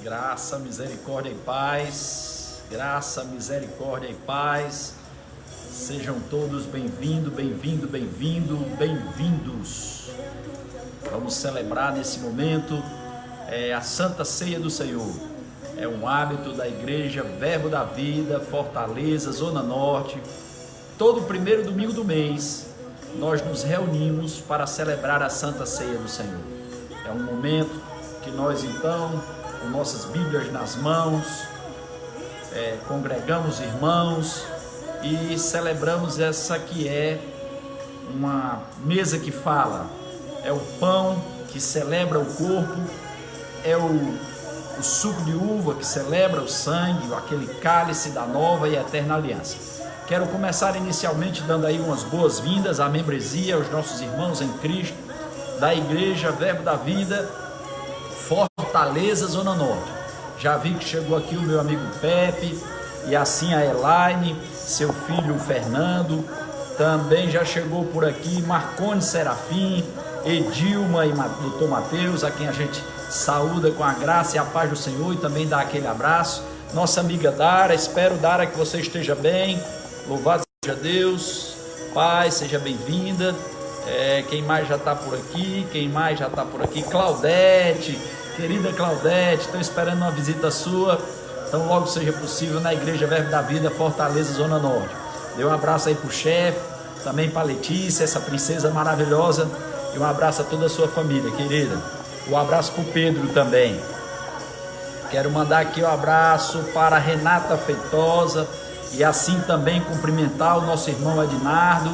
Graça, misericórdia e paz. Graça, misericórdia e paz. Sejam todos bem-vindos. Vamos celebrar nesse momento a Santa Ceia do Senhor. É um hábito da Igreja Verbo da Vida, Fortaleza, Zona Norte. Todo primeiro domingo do mês, nós nos reunimos para celebrar a Santa Ceia do Senhor. É um momento que nós, então, com nossas Bíblias nas mãos, congregamos irmãos e celebramos essa que é uma mesa que fala. É o pão que celebra o corpo, é o suco de uva que celebra o sangue, aquele cálice da nova e eterna aliança. Quero começar inicialmente dando aí umas boas-vindas à membresia, aos nossos irmãos em Cristo, da Igreja Verbo da Vida, Fortaleza, Zona Norte. Já vi que chegou aqui o meu amigo Pepe, e assim a Elaine, seu filho Fernando, também já chegou por aqui Marcone Serafim, Edilma e Dr. Mateus, a quem a gente saúda com a graça e a paz do Senhor e também dá aquele abraço. Nossa amiga Dara, espero, Dara, que você esteja bem, louvado seja Deus, Pai, seja bem-vinda. Quem mais já está por aqui? Claudete, querida Claudete, estou esperando uma visita sua, então logo seja possível na Igreja Verbo da Vida, Fortaleza, Zona Norte. Dê um abraço aí para o chefe, também para a Letícia, essa princesa maravilhosa, e um abraço a toda a sua família, querida. Um abraço para o Pedro também. Quero mandar aqui um abraço para a Renata Feitosa, e assim também cumprimentar o nosso irmão Ednardo,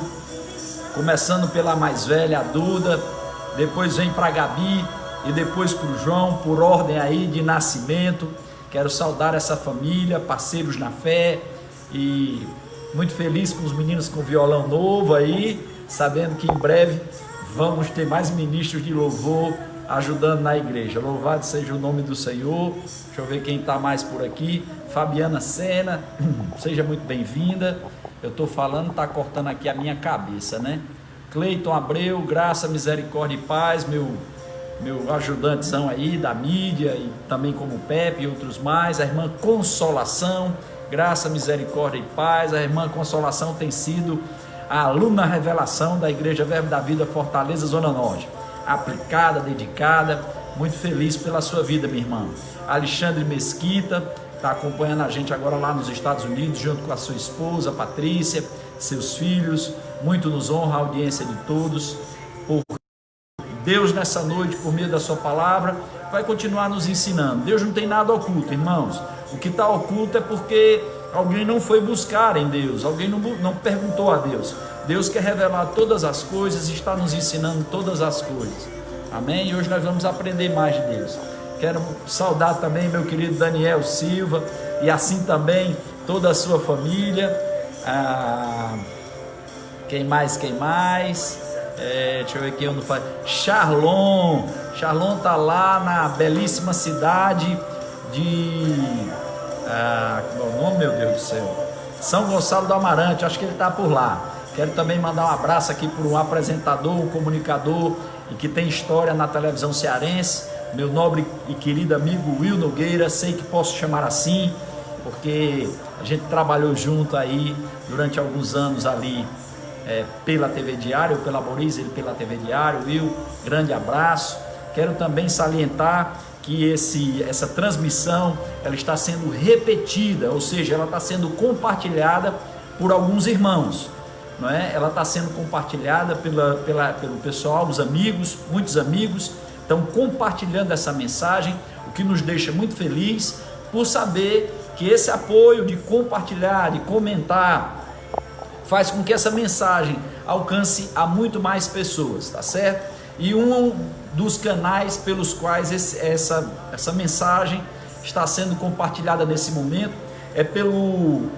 começando pela mais velha, a Duda, depois vem para a Gabi e depois para o João, por ordem aí de nascimento. Quero saudar essa família, parceiros na fé, e muito feliz com os meninos com violão novo aí, sabendo que em breve vamos ter mais ministros de louvor ajudando na igreja. Louvado seja o nome do Senhor. Deixa eu ver quem está mais por aqui. Fabiana Sena, seja muito bem-vinda. Eu estou falando, está cortando aqui a minha cabeça, né? Cleiton Abreu, graça, misericórdia e paz, meu ajudantezão aí da mídia, e também como o Pepe e outros mais. A irmã Consolação, graça, misericórdia e paz. A irmã Consolação tem sido a aluna revelação da Igreja Verbo da Vida, Fortaleza, Zona Norte. Aplicada, dedicada, muito feliz pela sua vida, minha irmã. Alexandre Mesquita está acompanhando a gente agora lá nos Estados Unidos, junto com a sua esposa, Patrícia, seus filhos. Muito nos honra a audiência de todos. Por Deus, nessa noite, por meio da sua palavra, vai continuar nos ensinando. Deus não tem nada oculto, irmãos. O que está oculto é porque alguém não foi buscar em Deus, alguém não perguntou a Deus. Deus quer revelar todas as coisas e está nos ensinando todas as coisas. Amém? E hoje nós vamos aprender mais de Deus. Quero saudar também meu querido Daniel Silva, e assim também toda a sua família. Quem mais? Deixa eu ver aqui onde faz. Charlon está lá na belíssima cidade de como é o nome, meu Deus do céu? São Gonçalo do Amarante, acho que ele está por lá. Quero também mandar um abraço aqui para um apresentador, um comunicador, e que tem história na televisão cearense, meu nobre e querido amigo Will Nogueira. Sei que posso chamar assim, porque a gente trabalhou junto aí durante alguns anos ali, pela TV Diário, pela Boris, ele pela TV Diário. Will, grande abraço. Quero também salientar que essa transmissão, ela está sendo repetida, ou seja, ela está sendo compartilhada por alguns irmãos, não é? Ela está sendo compartilhada pelo pessoal, os amigos, muitos amigos estão compartilhando essa mensagem, o que nos deixa muito feliz por saber que esse apoio de compartilhar, de comentar, faz com que essa mensagem alcance a muito mais pessoas, tá certo? E um dos canais pelos quais essa mensagem está sendo compartilhada nesse momento é pelo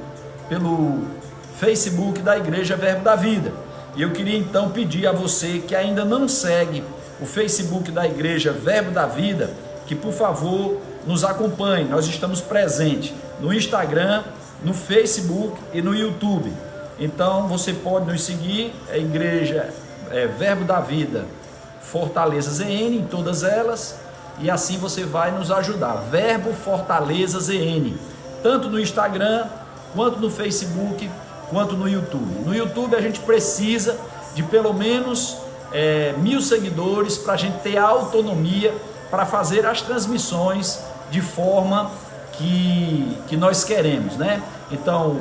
Facebook da Igreja Verbo da Vida. E eu queria então pedir a você que ainda não segue o Facebook da Igreja Verbo da Vida, que por favor nos acompanhe. Nós estamos presentes no Instagram, no Facebook e no YouTube. Então você pode nos seguir, a Igreja Verbo da Vida Fortaleza ZN, em todas elas, e assim você vai nos ajudar. Verbo Fortaleza ZN, tanto no Instagram, quanto no Facebook, quanto no YouTube. No YouTube a gente precisa de pelo menos 1.000 seguidores para a gente ter a autonomia para fazer as transmissões de forma que nós queremos, né? Então,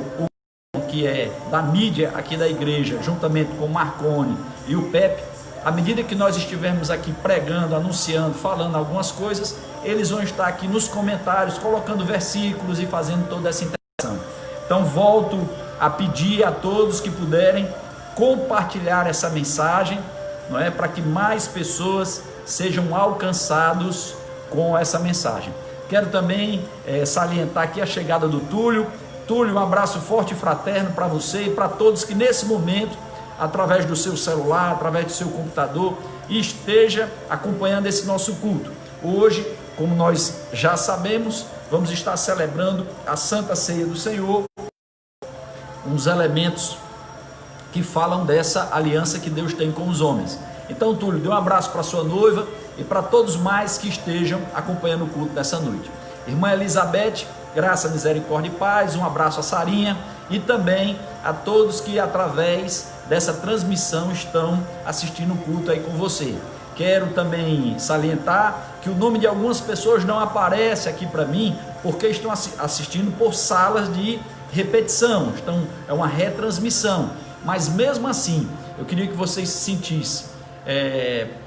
o que é da mídia aqui da igreja, juntamente com o Marconi e o Pepe, à medida que nós estivermos aqui pregando, anunciando, falando algumas coisas, eles vão estar aqui nos comentários, colocando versículos e fazendo toda essa interação. Então, volto a pedir a todos que puderem compartilhar essa mensagem, não é, para que mais pessoas sejam alcançados com essa mensagem. Quero também salientar aqui a chegada do Túlio. Túlio, um abraço forte e fraterno para você e para todos que nesse momento, através do seu celular, através do seu computador, esteja acompanhando esse nosso culto. Hoje, como nós já sabemos, vamos estar celebrando a Santa Ceia do Senhor, uns elementos que falam dessa aliança que Deus tem com os homens. Então, Túlio, dê um abraço para sua noiva e para todos mais que estejam acompanhando o culto dessa noite. Irmã Elizabeth, graça, misericórdia e paz, um abraço a Sarinha e também a todos que através dessa transmissão estão assistindo o culto aí com você. Quero também salientar que o nome de algumas pessoas não aparece aqui para mim, porque estão assistindo por salas de repetição, é uma retransmissão, mas mesmo assim, eu queria que vocês se sentissem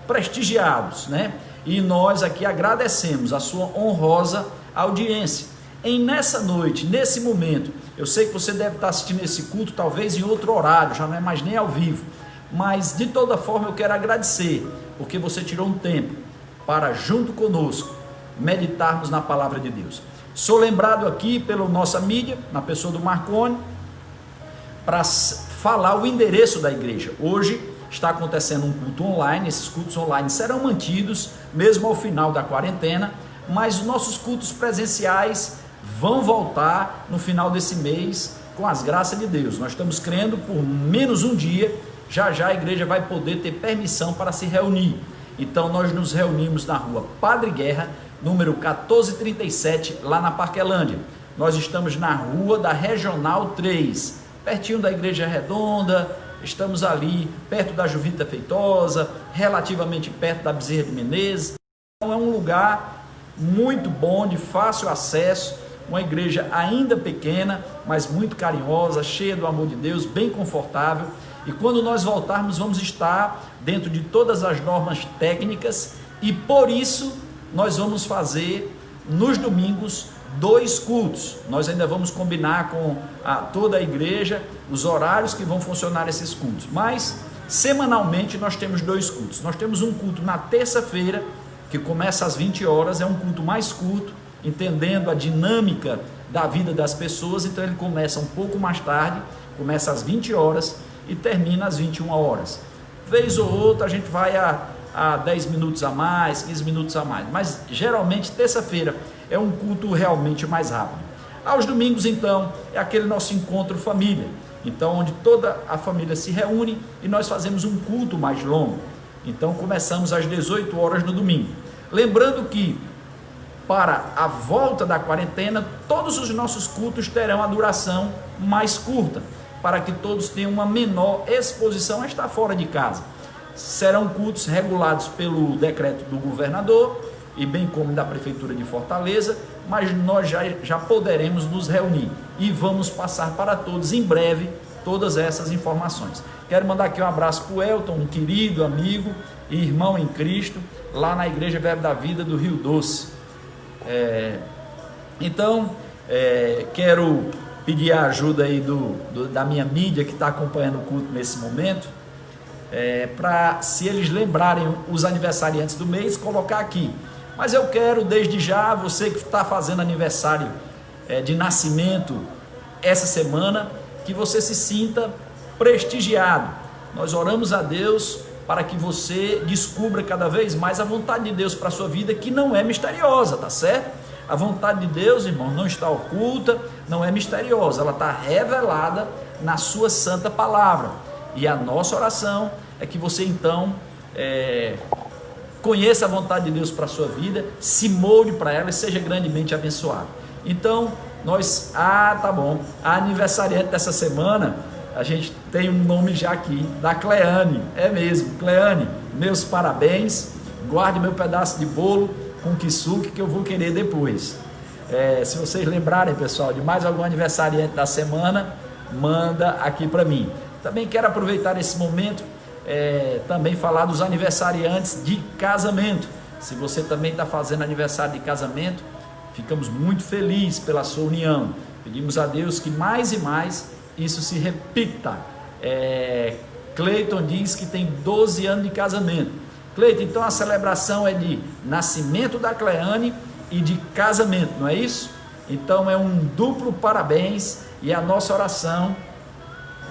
prestigiados, né? E nós aqui agradecemos a sua honrosa audiência. Nessa noite, nesse momento, eu sei que você deve estar assistindo esse culto talvez em outro horário, já não é mais nem ao vivo, mas de toda forma eu quero agradecer, porque você tirou um tempo para junto conosco meditarmos na palavra de Deus. Sou lembrado aqui pela nossa mídia, na pessoa do Marconi, para falar o endereço da igreja. Hoje está acontecendo um culto online, esses cultos online serão mantidos mesmo ao final da quarentena, mas os nossos cultos presenciais vão voltar no final desse mês, com as graças de Deus. Nós estamos crendo por menos um dia, já a igreja vai poder ter permissão para se reunir. Então nós nos reunimos na rua Padre Guerra, número 1437, lá na Parquelândia. Nós estamos na rua da Regional 3, pertinho da Igreja Redonda, estamos ali perto da Juvita Feitosa, relativamente perto da Bezerra de Menezes. Então é um lugar muito bom, de fácil acesso, uma igreja ainda pequena, mas muito carinhosa, cheia do amor de Deus, bem confortável. E quando nós voltarmos, vamos estar dentro de todas as normas técnicas e por isso nós vamos fazer nos domingos 2 cultos. Nós ainda vamos combinar com toda a igreja os horários que vão funcionar esses cultos, mas semanalmente nós temos 2 cultos. Nós temos um culto na terça-feira, que começa às 20 horas, é um culto mais curto, entendendo a dinâmica da vida das pessoas, então ele começa um pouco mais tarde, começa às 20 horas e termina às 21 horas. Vez ou outra a gente vai a 10 minutos a mais, 15 minutos a mais, mas geralmente terça-feira é um culto realmente mais rápido. Aos domingos então é aquele nosso encontro família, então onde toda a família se reúne e nós fazemos um culto mais longo. Então começamos às 18 horas no domingo. Lembrando que para a volta da quarentena, todos os nossos cultos terão a duração mais curta, para que todos tenham uma menor exposição a estar fora de casa. Serão cultos regulados pelo decreto do governador e bem como da Prefeitura de Fortaleza, mas nós já poderemos nos reunir e vamos passar para todos em breve todas essas informações. Quero mandar aqui um abraço para o Elton, um querido amigo e irmão em Cristo, lá na Igreja Verbo da Vida do Rio Doce. Quero pedir a ajuda aí da minha mídia que está acompanhando o culto nesse momento, para, se eles lembrarem os aniversariantes do mês, colocar aqui. Mas eu quero desde já, você que está fazendo aniversário de nascimento essa semana, que você se sinta prestigiado. Nós oramos a Deus para que você descubra cada vez mais a vontade de Deus para a sua vida, que não é misteriosa, tá certo? A vontade de Deus, irmão, não está oculta, não é misteriosa, ela está revelada na sua santa palavra. E a nossa oração é que você então conheça a vontade de Deus para a sua vida, se molde para ela e seja grandemente abençoado. Então, tá bom, a aniversariante dessa semana, a gente tem um nome já aqui, da Cleane, é mesmo, Cleane, meus parabéns, guarde meu pedaço de bolo com kisuke que eu vou querer depois. Se vocês lembrarem, pessoal, de mais algum aniversariante da semana, manda aqui para mim. Também quero aproveitar esse momento, também falar dos aniversariantes de casamento. Se você também está fazendo aniversário de casamento, ficamos muito felizes pela sua união. Pedimos a Deus que mais e mais isso se repita. Cleiton diz que tem 12 anos de casamento. Cleiton, então a celebração é de nascimento da Cleane e de casamento, não é isso? Então é um duplo parabéns, e a nossa oração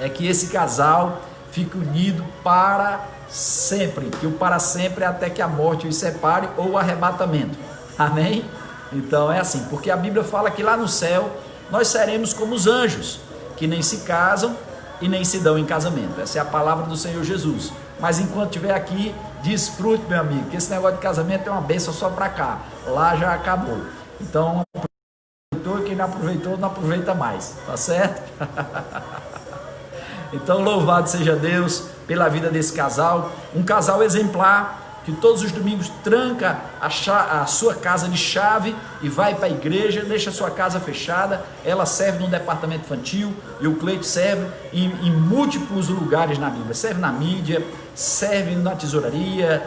é que esse casal fique unido para sempre, que o para sempre é até que a morte os separe ou o arrebatamento. Amém? Então é assim, porque a Bíblia fala que lá no céu nós seremos como os anjos, que nem se casam e nem se dão em casamento. Essa é a palavra do Senhor Jesus. Mas enquanto estiver aqui, desfrute, meu amigo, que esse negócio de casamento é uma bênção só para cá, lá já acabou. Então aproveitou, e quem não aproveitou não aproveita mais, tá certo? Então louvado seja Deus pela vida desse casal, um casal exemplar, que todos os domingos tranca a sua casa de chave e vai para a igreja, deixa a sua casa fechada. Ela serve no departamento infantil e o Cleito serve em múltiplos lugares na Bíblia, serve na mídia, serve na tesouraria,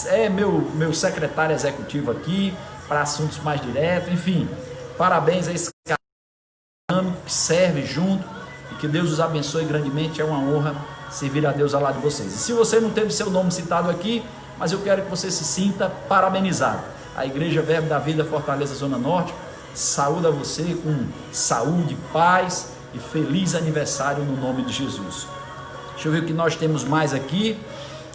é meu secretário executivo aqui para assuntos mais diretos. Enfim, parabéns a esse casal que serve junto, e que Deus os abençoe grandemente. É uma honra servir a Deus ao lado de vocês. E se você não teve seu nome citado aqui, mas eu quero que você se sinta parabenizado. A Igreja Verbo da Vida Fortaleza Zona Norte saúda você com saúde, paz e feliz aniversário no nome de Jesus. Deixa eu ver o que nós temos mais aqui.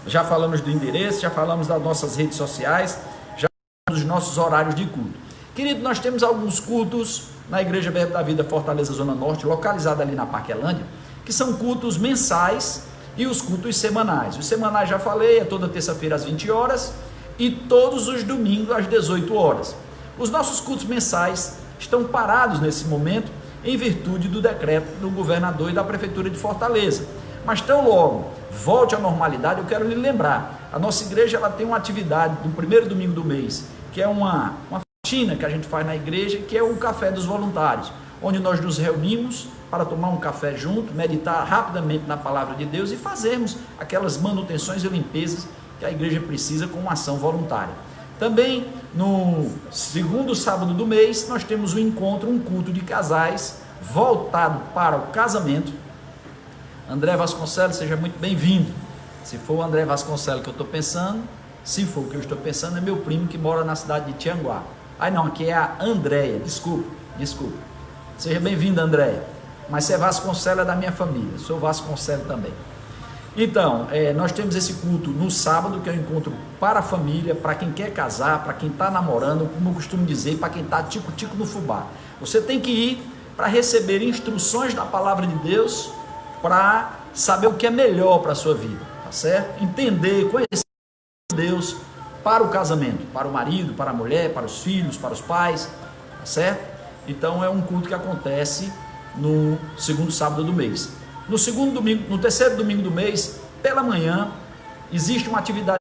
Já falamos do endereço, já falamos das nossas redes sociais, já falamos dos nossos horários de culto. Querido, nós temos alguns cultos na Igreja Verbo da Vida Fortaleza Zona Norte, localizada ali na Parquelândia, que são cultos mensais e os cultos semanais. Os semanais já falei, é toda terça-feira às 20 horas e todos os domingos às 18 horas. Os nossos cultos mensais estão parados nesse momento em virtude do decreto do governador e da Prefeitura de Fortaleza. Mas tão logo volte à normalidade, eu quero lhe lembrar, a nossa igreja ela tem uma atividade no primeiro domingo do mês, que é uma faxina que a gente faz na igreja, que é o Café dos Voluntários, onde nós nos reunimos para tomar um café junto, meditar rapidamente na palavra de Deus e fazermos aquelas manutenções e limpezas que a igreja precisa com uma ação voluntária. Também no segundo sábado do mês nós temos um encontro, um culto de casais voltado para o casamento. André Vasconcelos, seja muito bem-vindo. Se for o André Vasconcelos que eu estou pensando, se for o que eu estou pensando, é meu primo que mora na cidade de Tianguá. Não, aqui é a Andréia, desculpa. Seja bem-vinda, Andréia. Mas se é Vasconcelos, é da minha família, sou Vasconcelos também. Então, nós temos esse culto no sábado, que é um encontro para a família, para quem quer casar, para quem está namorando, como eu costumo dizer, para quem está tico-tico no fubá. Você tem que ir para receber instruções da palavra de Deus, para saber o que é melhor para a sua vida, tá certo? Entender, conhecer Deus para o casamento, para o marido, para a mulher, para os filhos, para os pais, tá certo? Então é um culto que acontece no segundo sábado do mês. No segundo domingo, no terceiro domingo do mês, pela manhã, existe uma atividade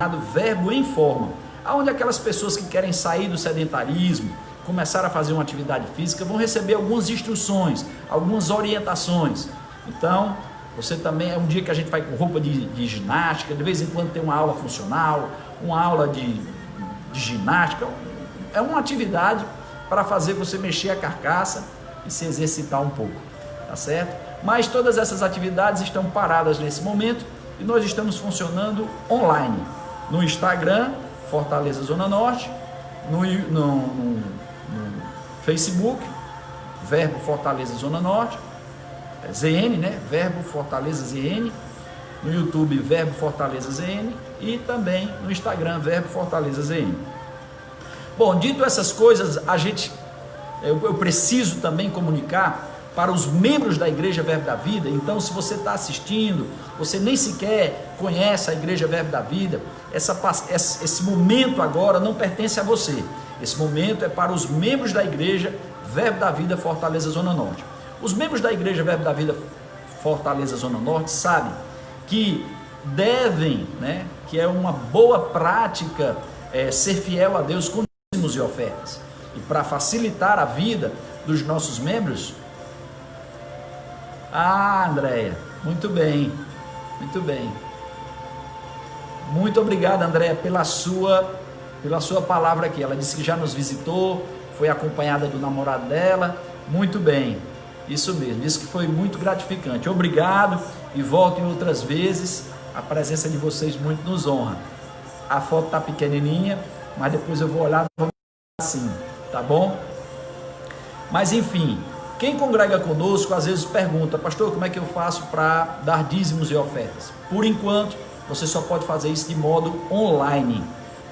chamada Verbo em Forma, onde aquelas pessoas que querem sair do sedentarismo, começar a fazer uma atividade física, vão receber algumas instruções, algumas orientações. Então, você também, é um dia que a gente vai com roupa de ginástica, de vez em quando tem uma aula funcional, uma aula de ginástica, é uma atividade para fazer você mexer a carcaça e se exercitar um pouco, tá certo? Mas todas essas atividades estão paradas nesse momento e nós estamos funcionando online, no Instagram, Fortaleza Zona Norte, no Facebook, Verbo Fortaleza Zona Norte, ZN, né? Verbo Fortaleza ZN, no YouTube Verbo Fortaleza ZN e também no Instagram Verbo Fortaleza ZN. Bom, dito essas coisas, eu preciso também comunicar para os membros da Igreja Verbo da Vida. Então, se você está assistindo, você nem sequer conhece a Igreja Verbo da Vida, esse momento agora não pertence a você. Esse momento é para os membros da Igreja Verbo da Vida Fortaleza Zona Norte. Os membros da Igreja Verbo da Vida Fortaleza Zona Norte sabem que devem, que é uma boa prática ser fiel a Deus com dízimos e ofertas. E para facilitar a vida dos nossos membros... Andréia, muito bem, muito bem. Muito obrigado, Andréia, pela sua palavra aqui. Ela disse que já nos visitou, foi acompanhada do namorado dela. Muito bem, isso mesmo, disse que foi muito gratificante. Obrigado e voltem outras vezes. A presença de vocês muito nos honra. A foto está pequenininha, mas depois eu vou olhar assim, tá bom? Mas enfim, quem congrega conosco às vezes pergunta: pastor, como é que eu faço para dar dízimos e ofertas? Por enquanto, você só pode fazer isso de modo online.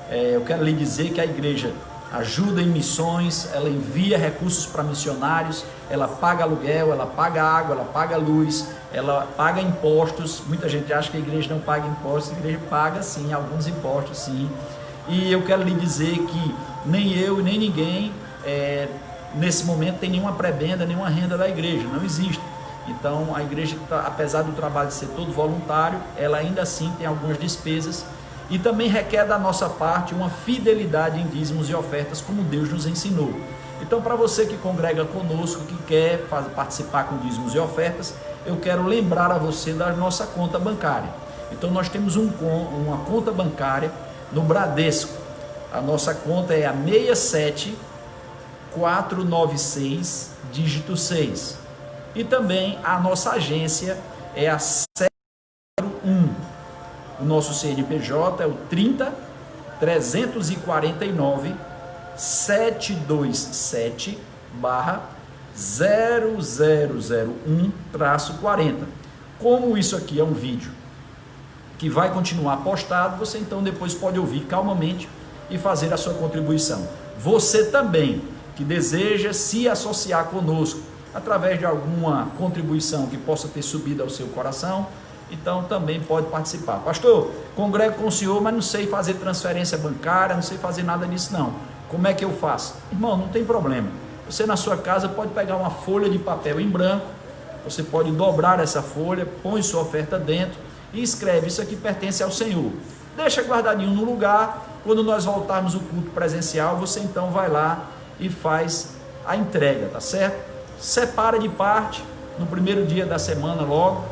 Eu quero lhe dizer que a igreja ajuda em missões, ela envia recursos para missionários, ela paga aluguel, ela paga água, ela paga luz, ela paga impostos. Muita gente acha que a igreja não paga impostos. A igreja paga sim, alguns impostos sim. E eu quero lhe dizer que nem eu e nem ninguém nesse momento tem nenhuma prebenda, nenhuma renda da igreja, não existe. Então a igreja, apesar do trabalho ser todo voluntário, ela ainda assim tem algumas despesas e também requer da nossa parte uma fidelidade em dízimos e ofertas, como Deus nos ensinou. Então, para você que congrega conosco, que quer participar com dízimos e ofertas, eu quero lembrar a você da nossa conta bancária. Então nós temos uma conta bancária no Bradesco. A nossa conta é a 67496, dígito 6. E também a nossa agência é a 701. O nosso CNPJ é o 30 349 727 0001-40. Como isso aqui é um vídeo que vai continuar postado, você então depois pode ouvir calmamente e fazer a sua contribuição. Você também que deseja se associar conosco através de alguma contribuição que possa ter subido ao seu coração, então também pode participar. Pastor, congrego com o senhor, mas não sei fazer transferência bancária, não sei fazer nada disso não. Como é que eu faço? Irmão, não tem problema. Você na sua casa pode pegar uma folha de papel em branco, você pode dobrar essa folha, põe sua oferta dentro e escreve: isso aqui pertence ao Senhor. Deixa guardadinho no lugar. Quando nós voltarmos o culto presencial, você então vai lá e faz a entrega, tá certo? Separa de parte no primeiro dia da semana logo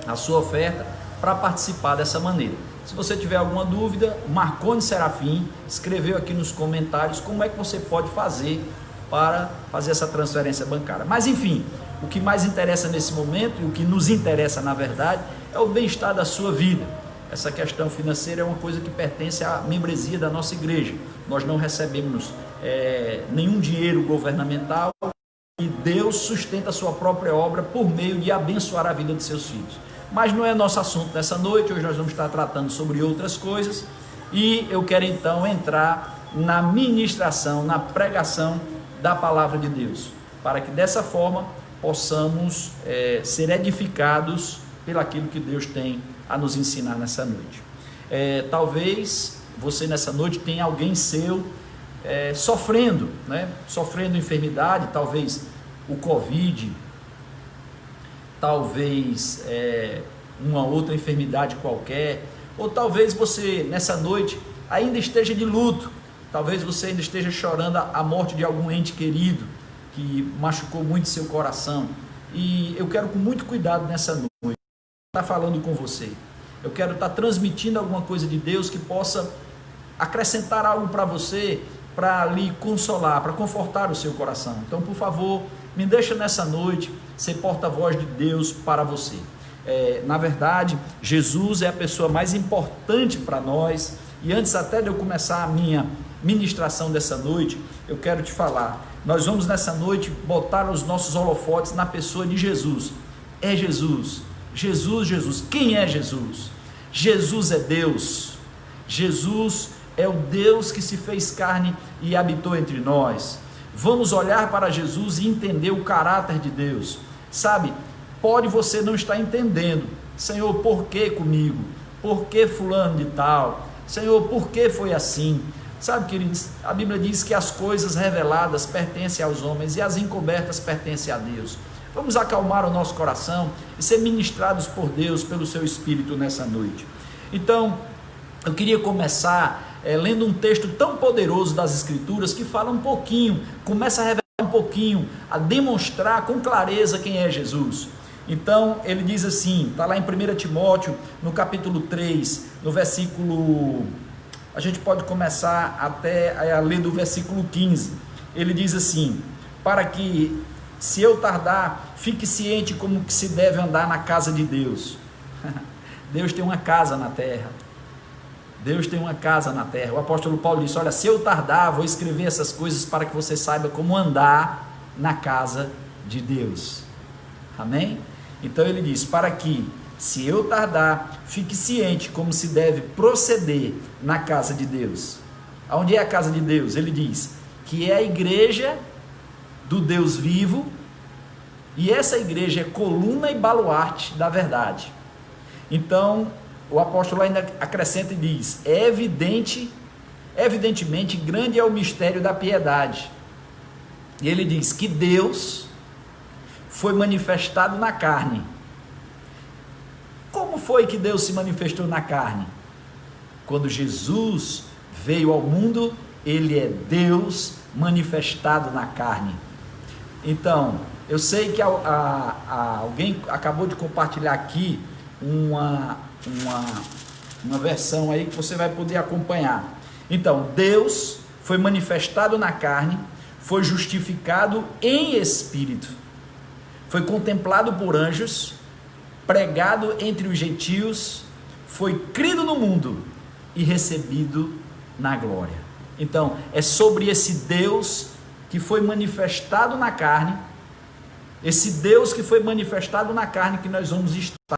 a sua oferta para participar dessa maneira. Se você tiver alguma dúvida, Marconi Serafim escreveu aqui nos comentários como é que você pode fazer para fazer essa transferência bancária. Mas enfim, o que mais interessa nesse momento e o que nos interessa na verdade é o bem-estar da sua vida. Essa questão financeira é uma coisa que pertence à membresia da nossa igreja. Nós não recebemos nenhum dinheiro governamental e Deus sustenta a sua própria obra por meio de abençoar a vida de seus filhos. Mas não é nosso assunto nessa noite. Hoje nós vamos estar tratando sobre outras coisas e eu quero então entrar na ministração, na pregação da palavra de Deus, para que dessa forma possamos ser edificados pelaquilo que Deus tem a nos ensinar nessa noite. Talvez você nessa noite tenha alguém seu sofrendo, sofrendo enfermidade, talvez o Covid, talvez uma outra enfermidade qualquer, ou talvez você nessa noite ainda esteja de luto, talvez você ainda esteja chorando a morte de algum ente querido que machucou muito seu coração, e eu quero com muito cuidado nessa noite estar falando com você. Eu quero estar transmitindo alguma coisa de Deus que possa acrescentar algo para você, para lhe consolar, para confortar o seu coração. Então, por favor, me deixa nessa noite ser porta-voz de Deus para você. Na verdade, Jesus é a pessoa mais importante para nós, e antes até de eu começar a minha ministração dessa noite, eu quero te falar, nós vamos nessa noite botar os nossos holofotes na pessoa de Jesus. É Jesus, Jesus, Jesus. Quem é Jesus? Jesus é Deus. Jesus é o Deus que se fez carne e habitou entre nós. Vamos olhar para Jesus e entender o caráter de Deus. Sabe, pode você não estar entendendo, Senhor, por que comigo? Por que fulano de tal? Senhor, por que foi assim? Sabe, queridos, a Bíblia diz que as coisas reveladas pertencem aos homens e as encobertas pertencem a Deus. Vamos acalmar o nosso coração e ser ministrados por Deus, pelo seu Espírito nessa noite. Então, eu queria começar lendo um texto tão poderoso das Escrituras que fala um pouquinho, começa a revelar um pouquinho, a demonstrar com clareza quem é Jesus. Então, ele diz assim, está lá em 1 Timóteo, no capítulo 3, no versículo... A gente pode começar até a ler do versículo 15. Ele diz assim: para que, se eu tardar, fique ciente como que se deve andar na casa de Deus. Deus tem uma casa na terra. Deus tem uma casa na terra. O apóstolo Paulo disse: olha, se eu tardar, vou escrever essas coisas para que você saiba como andar na casa de Deus. Amém? Então ele diz, para que, se eu tardar, fique ciente como se deve proceder na casa de Deus. Aonde é a casa de Deus? Ele diz que é a igreja do Deus vivo, e essa igreja é coluna e baluarte da verdade. Então, o apóstolo ainda acrescenta e diz, evidentemente, grande é o mistério da piedade. E ele diz que Deus foi manifestado na carne. Como foi que Deus se manifestou na carne? Quando Jesus veio ao mundo, ele é Deus manifestado na carne. Então, eu sei que alguém acabou de compartilhar aqui uma versão aí que você vai poder acompanhar. Então, Deus foi manifestado na carne, foi justificado em espírito, foi contemplado por anjos, pregado entre os gentios, foi crido no mundo e recebido na glória. Então, é sobre esse Deus que foi manifestado na carne, esse Deus que foi manifestado na carne que nós vamos estar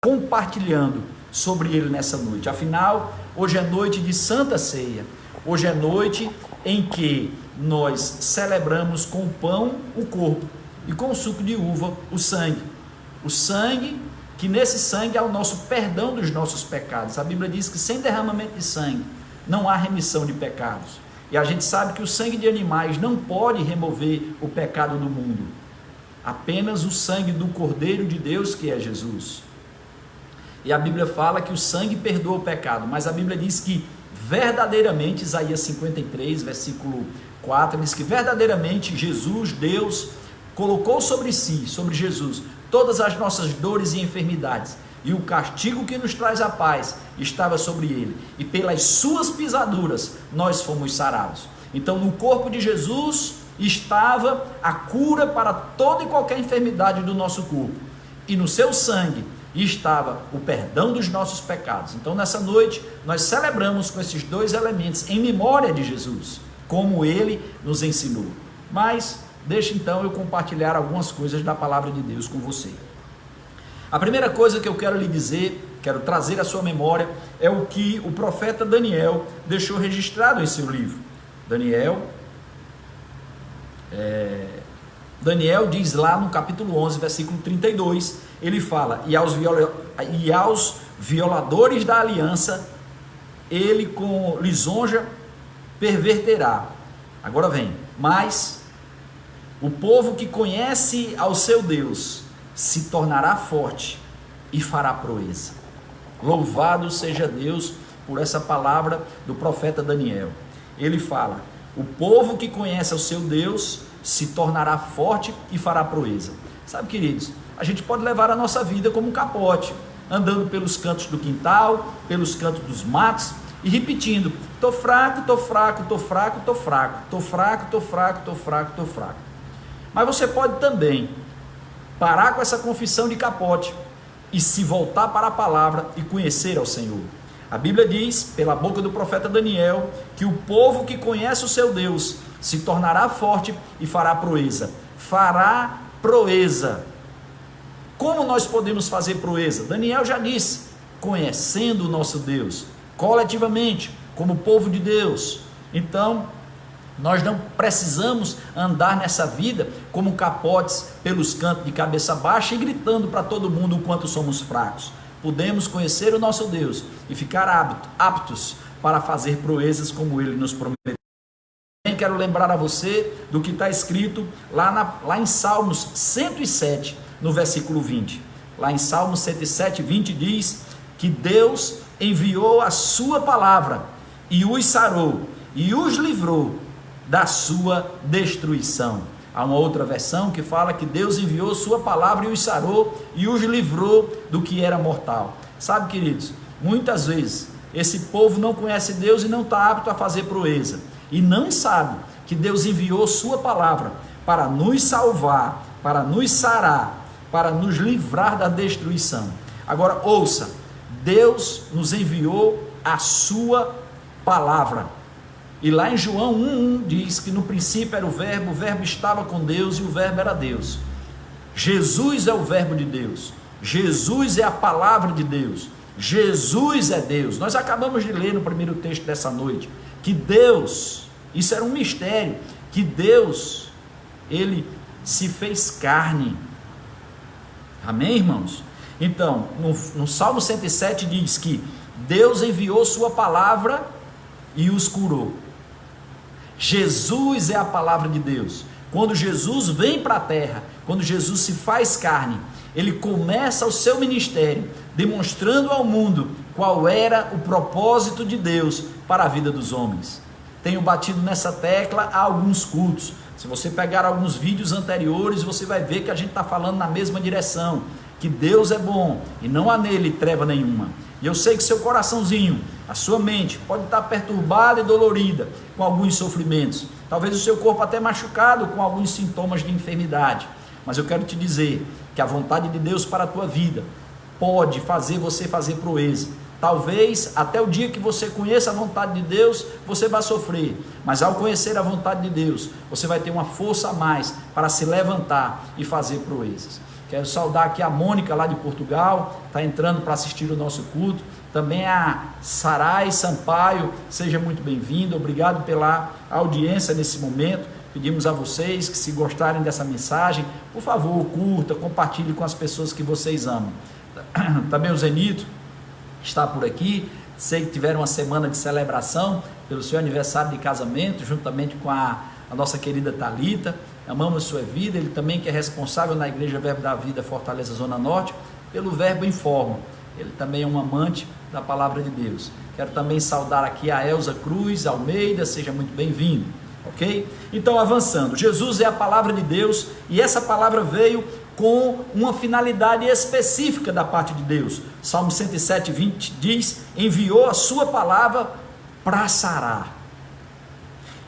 compartilhando sobre ele nessa noite. Afinal, hoje é noite de Santa Ceia, hoje é noite em que nós celebramos com o pão o corpo e com o suco de uva o sangue que nesse sangue há o nosso perdão dos nossos pecados. A Bíblia diz que sem derramamento de sangue não há remissão de pecados, e a gente sabe que o sangue de animais não pode remover o pecado do mundo, apenas o sangue do Cordeiro de Deus, que é Jesus. E a Bíblia fala que o sangue perdoa o pecado, mas a Bíblia diz que verdadeiramente, Isaías 53, versículo 4, diz que verdadeiramente Jesus, Deus, colocou sobre si, sobre Jesus, todas as nossas dores e enfermidades, e o castigo que nos traz a paz estava sobre ele, e pelas suas pisaduras nós fomos sarados. Então no corpo de Jesus estava a cura para toda e qualquer enfermidade do nosso corpo, e no seu sangue estava o perdão dos nossos pecados. Então nessa noite nós celebramos com esses dois elementos em memória de Jesus, como ele nos ensinou. Mas deixa então eu compartilhar algumas coisas da palavra de Deus com você. A primeira coisa que eu quero lhe dizer, quero trazer à sua memória, é o que o profeta Daniel deixou registrado em seu livro. Daniel diz lá no capítulo 11, versículo 32, ele fala, e aos violadores da aliança, ele com lisonja perverterá. Agora vem, mas o povo que conhece ao seu Deus se tornará forte e fará proeza. Louvado seja Deus por essa palavra do profeta Daniel. Ele fala, o povo que conhece ao seu Deus se tornará forte e fará proeza. Sabe, queridos, a gente pode levar a nossa vida como um capote, andando pelos cantos do quintal, pelos cantos dos matos e repetindo, tô fraco, tô fraco, tô fraco, tô fraco, tô fraco, tô fraco, tô fraco, tô fraco. Mas você pode também parar com essa confissão de capote e se voltar para a palavra e conhecer ao Senhor. A Bíblia diz, pela boca do profeta Daniel, que o povo que conhece o seu Deus se tornará forte e fará proeza. Fará proeza. Como nós podemos fazer proeza? Daniel já disse, conhecendo o nosso Deus, coletivamente, como povo de Deus. Então, Nós não precisamos andar nessa vida como capotes pelos cantos de cabeça baixa e gritando para todo mundo o quanto somos fracos. Podemos conhecer o nosso Deus e ficar aptos para fazer proezas como Ele nos prometeu. Também quero lembrar a você do que está escrito lá em Salmos 107, no versículo 20. Lá em Salmos 107, 20 diz que Deus enviou a sua palavra e os sarou e os livrou da sua destruição. Há uma outra versão que fala que Deus enviou sua palavra e os sarou e os livrou do que era mortal. Sabe, queridos, muitas vezes esse povo não conhece Deus e não está apto a fazer proeza, e não sabe que Deus enviou sua palavra para nos salvar, para nos sarar, para nos livrar da destruição. Agora ouça, Deus nos enviou a sua palavra. E lá em João 1,1 diz que no princípio era o verbo estava com Deus e o verbo era Deus. Jesus é o verbo de Deus, Jesus é a palavra de Deus, Jesus é Deus. Nós acabamos de ler no primeiro texto dessa noite, que Deus, isso era um mistério, que Deus, Ele se fez carne. Amém, irmãos? Então, no Salmo 107 diz que Deus enviou sua palavra e os curou. Jesus é a palavra de Deus. Quando Jesus vem para a terra, quando Jesus se faz carne, ele começa o seu ministério, demonstrando ao mundo qual era o propósito de Deus para a vida dos homens. Tenho batido nessa tecla há alguns cultos. Se você pegar alguns vídeos anteriores, você vai ver que a gente está falando na mesma direção, que Deus é bom e não há nele treva nenhuma. E eu sei que seu coraçãozinho, a sua mente pode estar perturbada e dolorida com alguns sofrimentos, talvez o seu corpo até machucado com alguns sintomas de enfermidade, mas eu quero te dizer que a vontade de Deus para a tua vida pode fazer você fazer proeza. Talvez até o dia que você conheça a vontade de Deus, você vai sofrer, mas ao conhecer a vontade de Deus, você vai ter uma força a mais para se levantar e fazer proezas. Quero saudar aqui a Mônica lá de Portugal, está entrando para assistir o nosso culto. Também a Sarai Sampaio, seja muito bem-vindo, obrigado pela audiência nesse momento. Pedimos a vocês que, se gostarem dessa mensagem, por favor, curta, compartilhe com as pessoas que vocês amam. Também o Zenito está por aqui, sei que tiveram uma semana de celebração pelo seu aniversário de casamento, juntamente com a nossa querida Thalita. Amamos sua vida. Ele também que é responsável na Igreja Verbo da Vida, Fortaleza, Zona Norte, pelo Verbo Informa. Ele também é um amante da Palavra de Deus. Quero também saudar aqui a Elza Cruz Almeida, seja muito bem-vindo, ok? Então, avançando, Jesus é a Palavra de Deus, e essa palavra veio com uma finalidade específica da parte de Deus. Salmo 107, 20 diz, enviou a sua palavra para sarar.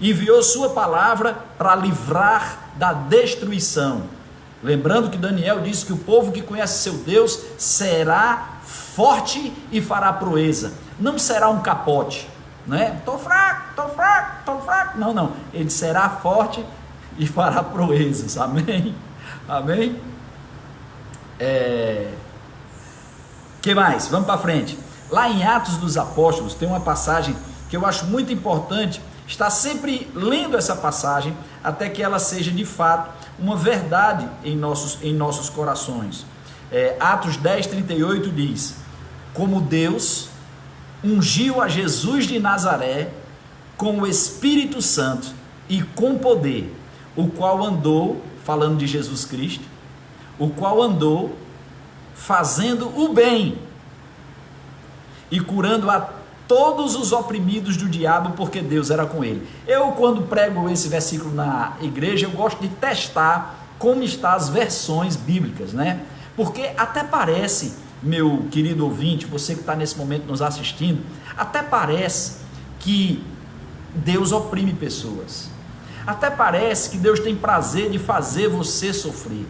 Enviou sua palavra para livrar da destruição. Lembrando que Daniel disse que o povo que conhece seu Deus será forte e fará proeza. Não será um capote, né? Estou fraco. Não. Ele será forte e fará proezas. Amém? Amém? Que mais? Vamos para frente. Lá em Atos dos Apóstolos tem uma passagem que eu acho muito importante. Está sempre lendo essa passagem até que ela seja de fato uma verdade em nossos corações. Atos 10, 38 diz: como Deus ungiu a Jesus de Nazaré com o Espírito Santo e com poder, o qual andou, falando de Jesus Cristo, o qual andou fazendo o bem e curando a todos os oprimidos do diabo, porque Deus era com ele. Eu, quando prego esse versículo na igreja, eu gosto de testar como estão as versões bíblicas, né? Porque até parece, meu querido ouvinte, você que está nesse momento nos assistindo, até parece que Deus oprime pessoas, até parece que Deus tem prazer de fazer você sofrer,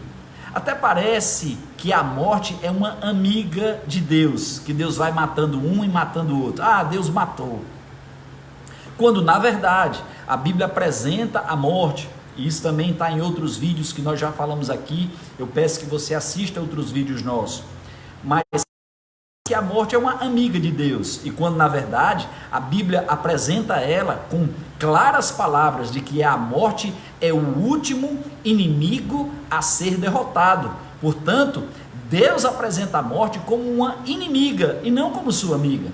até parece que a morte é uma amiga de Deus, que Deus vai matando um e matando o outro. Ah, Deus matou. Quando na verdade a Bíblia apresenta a morte, e isso também está em outros vídeos que nós já falamos aqui. Eu peço que você assista outros vídeos nossos, mas que a morte é uma amiga de Deus, e quando na verdade a Bíblia apresenta ela com claras palavras de que a morte é o último inimigo a ser derrotado. Portanto, Deus apresenta a morte como uma inimiga e não como sua amiga.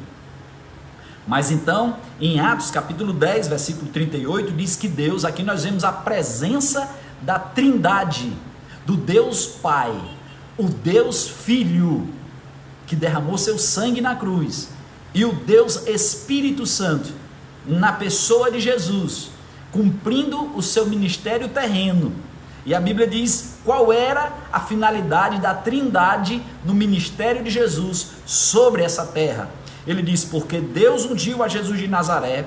Mas então, em Atos capítulo 10, versículo 38, diz que Deus, aqui nós vemos a presença da Trindade, do Deus Pai, o Deus Filho, que derramou seu sangue na cruz, e o Deus Espírito Santo, na pessoa de Jesus, cumprindo o seu ministério terreno. E a Bíblia diz qual era a finalidade da Trindade no ministério de Jesus sobre essa terra. Ele diz: porque Deus ungiu a Jesus de Nazaré,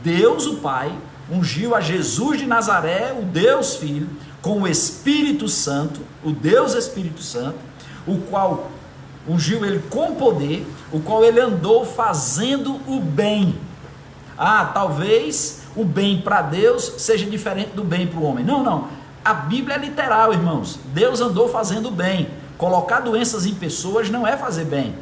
Deus o Pai ungiu a Jesus de Nazaré, o Deus Filho, com o Espírito Santo, o Deus Espírito Santo, o qual ungiu ele com poder, o qual ele andou fazendo o bem. Talvez o bem para Deus seja diferente do bem para o homem. Não. A Bíblia é literal, irmãos. Deus andou fazendo o bem. Colocar doenças em pessoas não é fazer bem.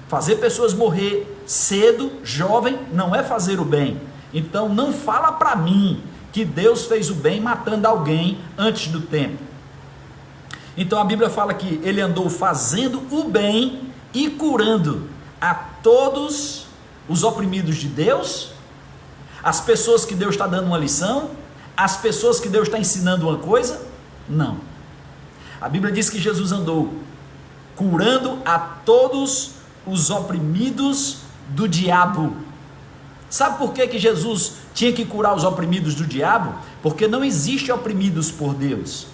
Fazer pessoas morrer cedo, jovem, não é fazer o bem. Então não fala para mim que Deus fez o bem matando alguém antes do tempo. Então a Bíblia fala que ele andou fazendo o bem e curando a todos os oprimidos de Deus, as pessoas que Deus está dando uma lição, as pessoas que Deus está ensinando uma coisa. Não. A Bíblia diz que Jesus andou curando a todos os oprimidos do diabo. Sabe por que Jesus tinha que curar os oprimidos do diabo? Porque não existe oprimidos por Deus.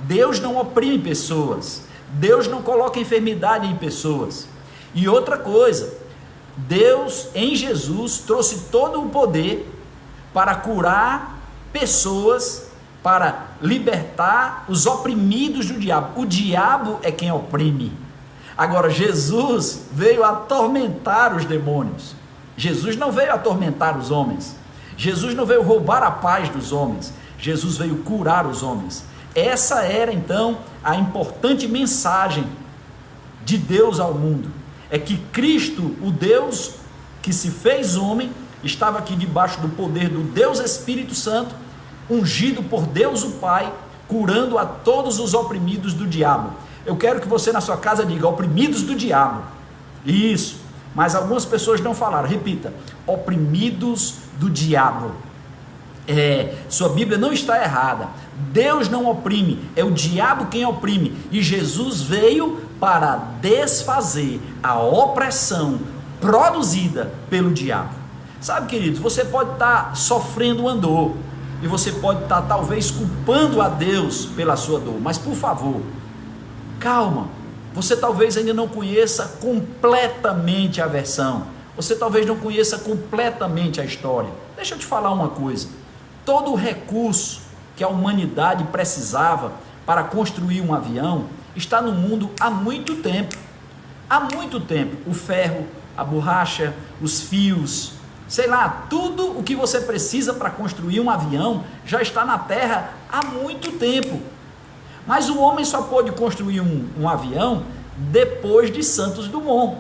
Deus não oprime pessoas, Deus não coloca enfermidade em pessoas. E outra coisa, Deus em Jesus trouxe todo o poder para curar pessoas, para libertar os oprimidos do diabo. O diabo é quem oprime. Agora, Jesus veio atormentar os demônios. Jesus não veio atormentar os homens. Jesus não veio roubar a paz dos homens. Jesus veio curar os homens. Essa era então a importante mensagem de Deus ao mundo. É que Cristo, o Deus que se fez homem, estava aqui debaixo do poder do Deus Espírito Santo, ungido por Deus o Pai, curando a todos os oprimidos do diabo. Eu quero que você na sua casa diga: oprimidos do diabo. Isso. Mas algumas pessoas não falaram. Repita: oprimidos do diabo. Sua Bíblia não está errada. Deus não oprime, é o diabo quem oprime. E Jesus veio para desfazer a opressão produzida pelo diabo. Sabe, queridos, você pode estar sofrendo uma dor, e você pode estar talvez culpando a Deus pela sua dor, mas por favor, calma. Você talvez ainda não conheça completamente a versão, você talvez não conheça completamente a história. Deixa eu te falar uma coisa: todo o recurso que a humanidade precisava para construir um avião está no mundo há muito tempo. Há muito tempo. O ferro, a borracha, os fios, sei lá, tudo o que você precisa para construir um avião já está na Terra há muito tempo. Mas o homem só pôde construir um avião depois de Santos Dumont,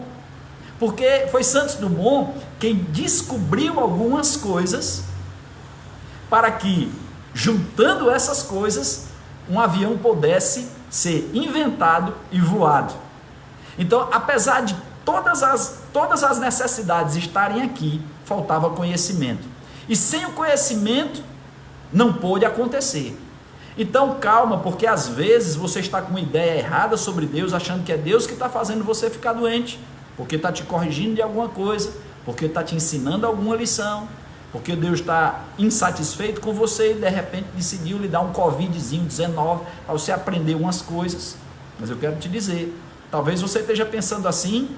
porque foi Santos Dumont quem descobriu algumas coisas para que, juntando essas coisas, um avião pudesse ser inventado e voado. Então, apesar de todas as necessidades estarem aqui, faltava conhecimento, e sem o conhecimento não pôde acontecer. Então calma, porque às vezes você está com uma ideia errada sobre Deus, achando que é Deus que está fazendo você ficar doente, porque está te corrigindo de alguma coisa, porque está te ensinando alguma lição, porque Deus está insatisfeito com você e de repente decidiu lhe dar um Covidzinho 19 para você aprender umas coisas. Mas eu quero te dizer, talvez você esteja pensando assim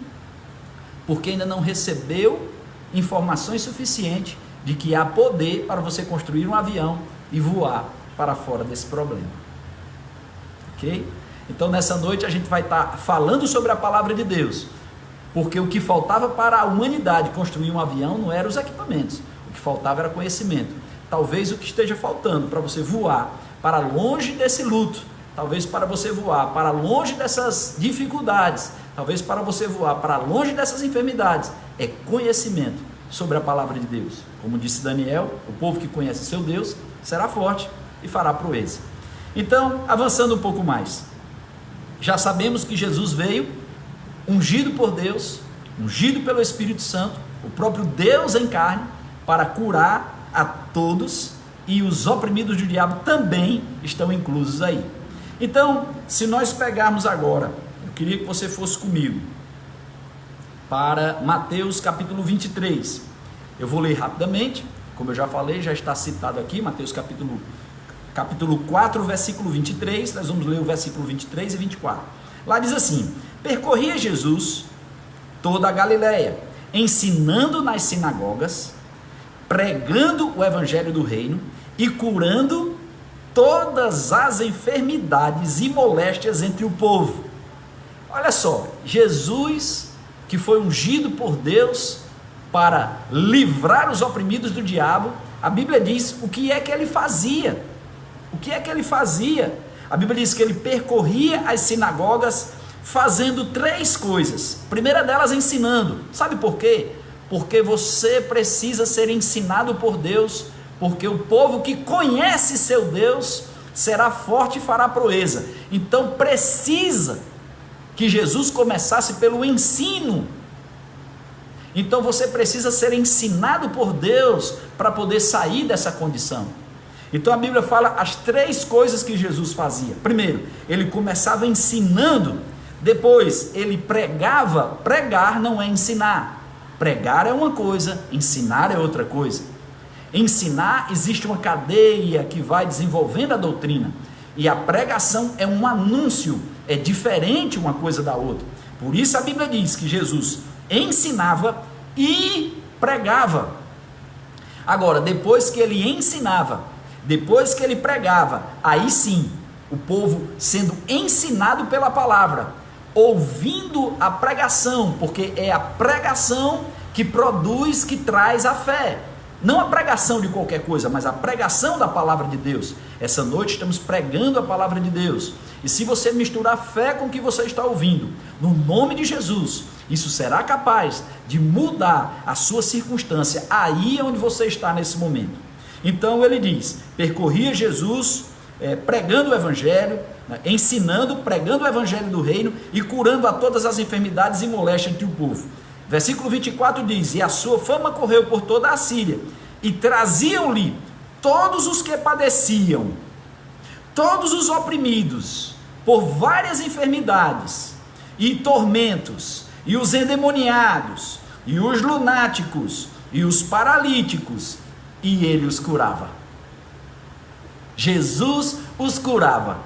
porque ainda não recebeu informações suficientes de que há poder para você construir um avião e voar para fora desse problema. Ok? Então nessa noite a gente vai estar falando sobre a palavra de Deus, porque o que faltava para a humanidade construir um avião não eram os equipamentos, o que faltava era conhecimento. Talvez o que esteja faltando para você voar para longe desse luto, talvez para você voar para longe dessas dificuldades, talvez para você voar para longe dessas enfermidades, é conhecimento sobre a palavra de Deus. Como disse Daniel, o povo que conhece seu Deus será forte e fará proeza. Então, avançando um pouco mais, já sabemos que Jesus veio ungido por Deus, ungido pelo Espírito Santo, o próprio Deus em carne, para curar a todos, e os oprimidos do diabo também estão inclusos aí. Então, se nós pegarmos agora, eu queria que você fosse comigo para Mateus capítulo 23. Eu vou ler rapidamente, como eu já falei, já está citado aqui, Mateus capítulo 4, versículo 23, nós vamos ler o versículo 23 e 24. Lá diz assim: percorria Jesus toda a Galileia, ensinando nas sinagogas, pregando o evangelho do reino e curando todas as enfermidades e moléstias entre o povo. Olha só, Jesus, que foi ungido por Deus para livrar os oprimidos do diabo, a Bíblia diz o que é que ele fazia. O que é que ele fazia? A Bíblia diz que ele percorria as sinagogas fazendo 3 coisas. A primeira delas, ensinando. Sabe por quê? Porque você precisa ser ensinado por Deus, porque o povo que conhece seu Deus será forte e fará proeza. Então precisa que Jesus começasse pelo ensino. Então você precisa ser ensinado por Deus para poder sair dessa condição. Então a Bíblia fala as 3 coisas que Jesus fazia. Primeiro, ele começava ensinando. Depois, ele pregava. Pregar não é ensinar. Pregar é uma coisa, ensinar é outra coisa. Ensinar, existe uma cadeia que vai desenvolvendo a doutrina. E a pregação é um anúncio, é diferente uma coisa da outra. Por isso a Bíblia diz que Jesus ensinava e pregava. Agora, depois que ele ensinava, depois que ele pregava, aí sim, o povo sendo ensinado pela palavra, ouvindo a pregação, porque é a pregação que produz, que traz a fé. Não a pregação de qualquer coisa, mas a pregação da palavra de Deus. Essa noite estamos pregando a palavra de Deus. E se você misturar fé com o que você está ouvindo, no nome de Jesus, isso será capaz de mudar a sua circunstância, aí é onde você está nesse momento. Então ele diz, percorria Jesus pregando o evangelho, ensinando, pregando o evangelho do reino e curando a todas as enfermidades e moléstias entre o povo. Versículo 24 diz, e a sua fama correu por toda a Síria, e traziam-lhe todos os que padeciam, todos os oprimidos, por várias enfermidades e tormentos, e os endemoniados, e os lunáticos, e os paralíticos, e ele os curava. Jesus os curava.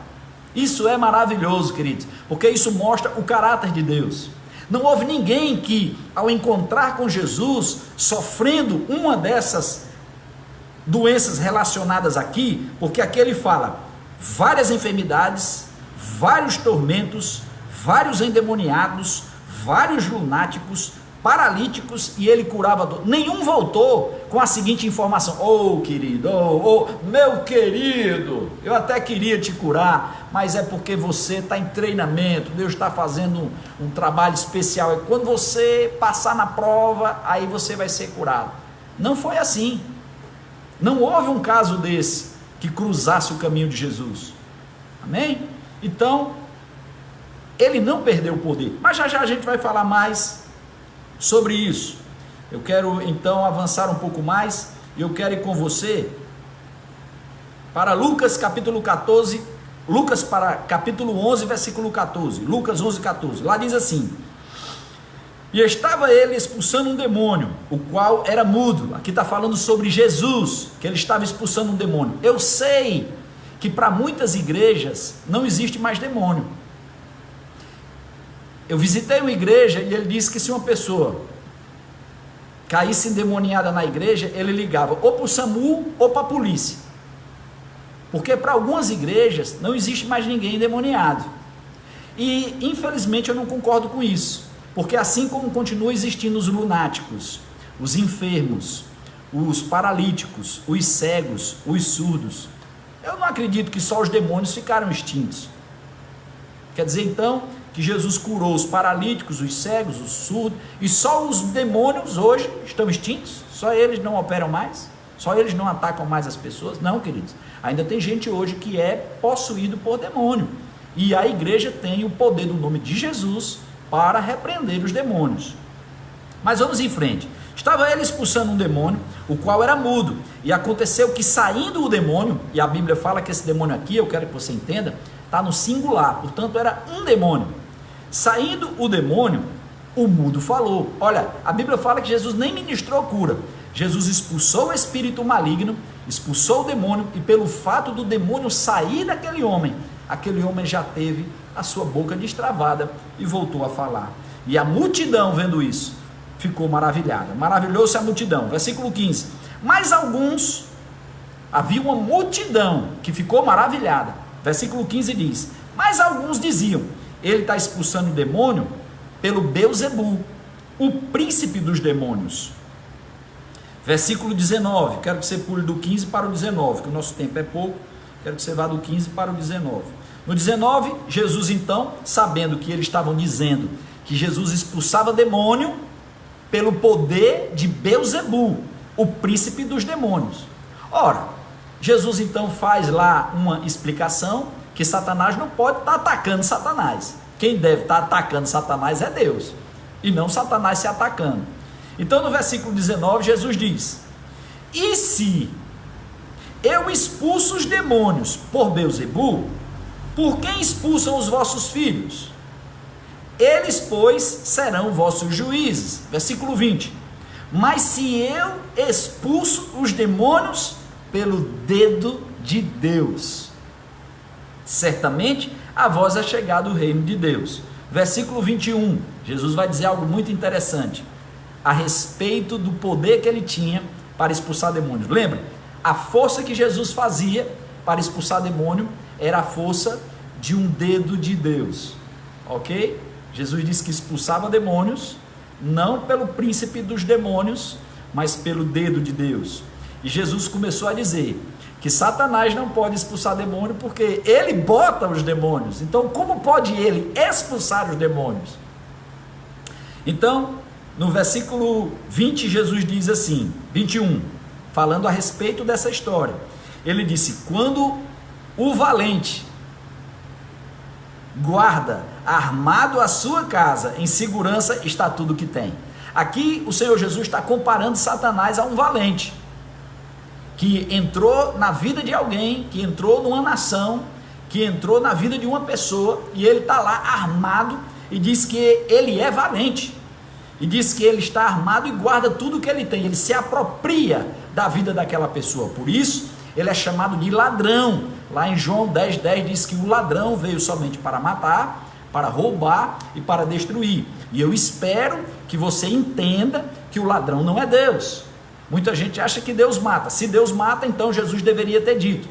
Isso é maravilhoso, queridos, porque isso mostra o caráter de Deus. Não houve ninguém que, ao encontrar com Jesus, sofrendo uma dessas doenças relacionadas aqui, porque aqui ele fala várias enfermidades, vários tormentos, vários endemoniados, vários lunáticos, paralíticos, e ele curava. Nenhum voltou com a seguinte informação: querido, meu querido, eu até queria te curar, mas é porque você está em treinamento, Deus está fazendo um trabalho especial, e quando você passar na prova, aí você vai ser curado. Não foi assim. Não houve um caso desse que cruzasse o caminho de Jesus. Amém? Então, ele não perdeu o poder, mas já já a gente vai falar mais sobre isso. Eu quero então avançar um pouco mais, e eu quero ir com você para Lucas capítulo 14, Lucas para capítulo 11, versículo 14, Lucas 11, 14, lá diz assim: e estava ele expulsando um demônio, o qual era mudo. Aqui está falando sobre Jesus, que ele estava expulsando um demônio. Eu sei que para muitas igrejas não existe mais demônio. Eu visitei uma igreja e ele disse que se uma pessoa caísse endemoniada na igreja, ele ligava ou para o SAMU ou para a polícia. Porque para algumas igrejas não existe mais ninguém endemoniado. E infelizmente eu não concordo com isso. Porque assim como continua existindo os lunáticos, os enfermos, os paralíticos, os cegos, os surdos, eu não acredito que só os demônios ficaram extintos. Quer dizer, então, que Jesus curou os paralíticos, os cegos, os surdos, e só os demônios hoje estão extintos? Só eles não operam mais? Só eles não atacam mais as pessoas? Não, queridos. Ainda tem gente hoje que é possuído por demônio. E a igreja tem o poder do nome de Jesus para repreender os demônios. Mas vamos em frente. Estava ele expulsando um demônio, o qual era mudo. E aconteceu que, saindo o demônio, e a Bíblia fala que esse demônio aqui, eu quero que você entenda, está no singular, portanto era um demônio. Saindo o demônio, o mudo falou. Olha, a Bíblia fala que Jesus nem ministrou cura. Jesus expulsou o espírito maligno, expulsou o demônio, e pelo fato do demônio sair daquele homem, aquele homem já teve a sua boca destravada e voltou a falar. E a multidão, vendo isso, ficou maravilhada. Maravilhou-se a multidão. Versículo 15. Mas alguns, havia uma multidão que ficou maravilhada. Versículo 15 diz: mas alguns diziam, ele está expulsando o demônio pelo Beelzebul, o príncipe dos demônios. Versículo 19, quero que você pule do 15 para o 19, que o nosso tempo é pouco, quero que você vá do 15 para o 19. No 19, Jesus então, sabendo que eles estavam dizendo que Jesus expulsava demônio pelo poder de Beelzebul, o príncipe dos demônios. Ora, Jesus então faz lá uma explicação que Satanás não pode estar atacando Satanás. Quem deve estar atacando Satanás é Deus, e não Satanás se atacando. Então no versículo 19 Jesus diz: e se eu expulso os demônios por Beelzebul, por quem expulsam os vossos filhos? Eles, pois, serão vossos juízes. Versículo 20. Mas se eu expulso os demônios pelo dedo de Deus, certamente a vós é chegado o reino de Deus. Versículo 21. Jesus vai dizer algo muito interessante a respeito do poder que ele tinha para expulsar demônios. Lembra? A força que Jesus fazia para expulsar demônio era a força de um dedo de Deus. Ok? Jesus disse que expulsava demônios, não pelo príncipe dos demônios, mas pelo dedo de Deus. E Jesus começou a dizer que Satanás não pode expulsar demônio porque ele bota os demônios. Então, como pode ele expulsar os demônios? Então, no versículo 20, Jesus diz assim, 21, falando a respeito dessa história. Ele disse: quando o valente guarda armado a sua casa, em segurança está tudo que tem. Aqui o Senhor Jesus está comparando Satanás a um valente, que entrou na vida de alguém, que entrou numa nação, que entrou na vida de uma pessoa, e ele está lá armado, e diz que ele é valente, e diz que ele está armado e guarda tudo que ele tem, ele se apropria da vida daquela pessoa, por isso ele é chamado de ladrão. Lá em João 10:10 diz que o ladrão veio somente para matar, para roubar e para destruir, e eu espero que você entenda que o ladrão não é Deus. Muita gente acha que Deus mata. Se Deus mata, então Jesus deveria ter dito: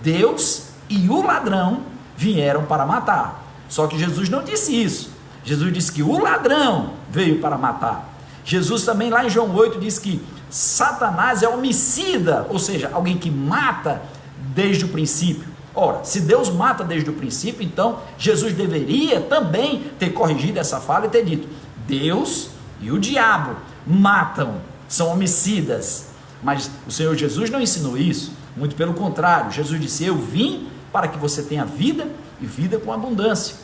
Deus e o ladrão vieram para matar. Só que Jesus não disse isso. Jesus disse que o ladrão veio para matar. Jesus também lá em João 8 diz que Satanás é homicida, ou seja, alguém que mata desde o princípio. Ora, se Deus mata desde o princípio, então Jesus deveria também ter corrigido essa fala e ter dito: Deus e o diabo matam, são homicidas. Mas o Senhor Jesus não ensinou isso, muito pelo contrário. Jesus disse: eu vim para que você tenha vida e vida com abundância.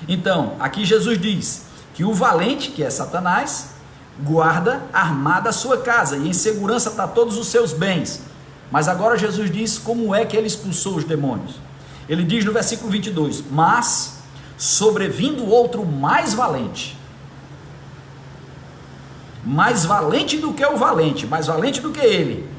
Então, aqui Jesus diz que o valente, que é Satanás, guarda armada a sua casa, e em segurança está todos os seus bens. Mas agora Jesus diz como é que ele expulsou os demônios. Ele diz no versículo 22, mas sobrevindo outro mais valente do que o valente, mais valente do que ele,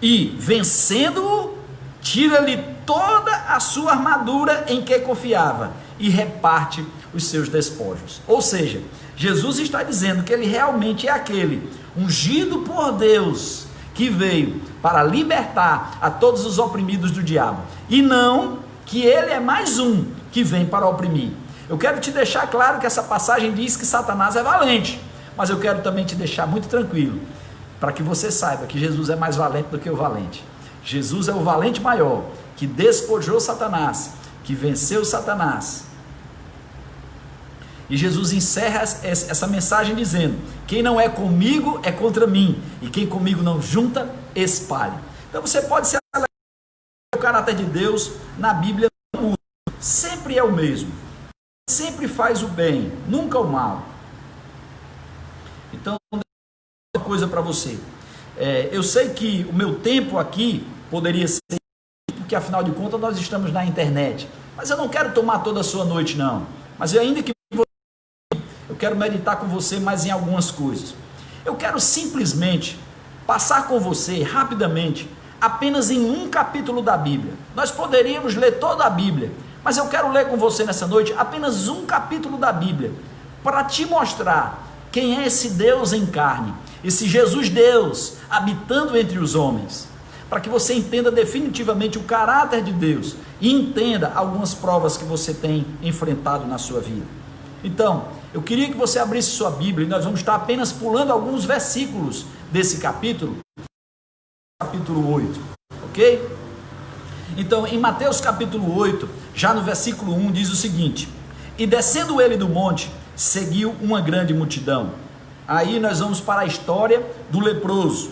e vencendo-o, tira-lhe toda a sua armadura em que confiava e reparte os seus despojos. Ou seja, Jesus está dizendo que ele realmente é aquele ungido por Deus que veio para libertar a todos os oprimidos do diabo, e não que ele é mais um que vem para oprimir. Eu quero te deixar claro que essa passagem diz que Satanás é valente, mas eu quero também te deixar muito tranquilo, para que você saiba que Jesus é mais valente do que o valente. Jesus é o valente maior, que despojou Satanás, que venceu Satanás, E Jesus encerra essa mensagem dizendo: quem não é comigo é contra mim, e quem comigo não junta, espalha. Então você pode se alegrar, o caráter de Deus na Bíblia não muda, sempre é o mesmo, sempre faz o bem, nunca o mal. Então, uma coisa para você, eu sei que o meu tempo aqui poderia ser, porque afinal de contas nós estamos na internet, mas eu não quero tomar toda a sua noite não, mas ainda que eu quero meditar com você mais em algumas coisas. Eu quero simplesmente passar com você rapidamente apenas em um capítulo da Bíblia. Nós poderíamos ler toda a Bíblia, mas eu quero ler com você nessa noite apenas um capítulo da Bíblia, para te mostrar quem é esse Deus em carne, esse Jesus Deus habitando entre os homens, para que você entenda definitivamente o caráter de Deus e entenda algumas provas que você tem enfrentado na sua vida. Então, eu queria que você abrisse sua Bíblia e nós vamos estar apenas pulando alguns versículos desse capítulo 8, ok? Então, em Mateus capítulo 8, já no versículo 1, diz o seguinte: e descendo ele do monte, seguiu uma grande multidão. Aí nós vamos para a história do leproso,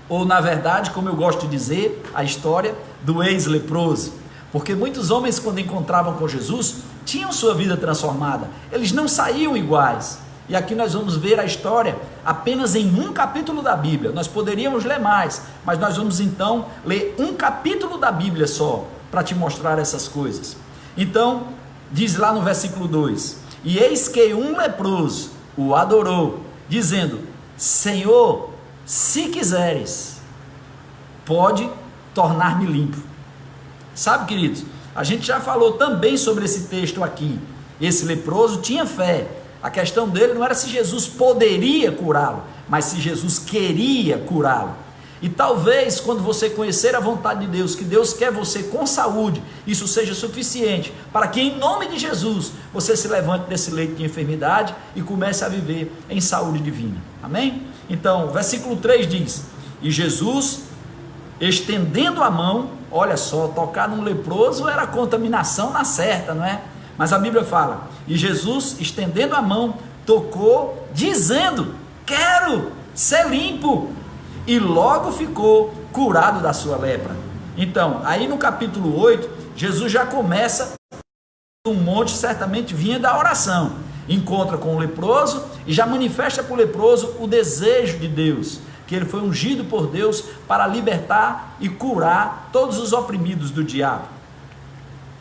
ou na verdade, como eu gosto de dizer, a história do ex-leproso, porque muitos homens, quando encontravam com Jesus, tinham sua vida transformada, eles não saíam iguais. E aqui nós vamos ver a história apenas em um capítulo da Bíblia. Nós poderíamos ler mais, mas nós vamos então ler um capítulo da Bíblia só, para te mostrar essas coisas. Então, diz lá no versículo 2: e eis que um leproso o adorou, dizendo: Senhor, se quiseres, pode tornar-me limpo. Sabe, queridos, a gente já falou também sobre esse texto aqui. Esse leproso tinha fé. A questão dele não era se Jesus poderia curá-lo, mas se Jesus queria curá-lo. E talvez quando você conhecer a vontade de Deus, que Deus quer você com saúde, isso seja suficiente para que em nome de Jesus você se levante desse leito de enfermidade e comece a viver em saúde divina. Amém? Então, versículo 3 diz: e Jesus, estendendo a mão, olha só, tocar num leproso era contaminação na certa, não é? Mas a Bíblia fala: e Jesus, estendendo a mão, tocou, dizendo: quero ser limpo. E logo ficou curado da sua lepra. Então, aí no capítulo 8, Jesus já começa um monte, certamente vinha da oração. Encontra com o leproso e já manifesta para o leproso o desejo de Deus, que ele foi ungido por Deus para libertar e curar todos os oprimidos do diabo.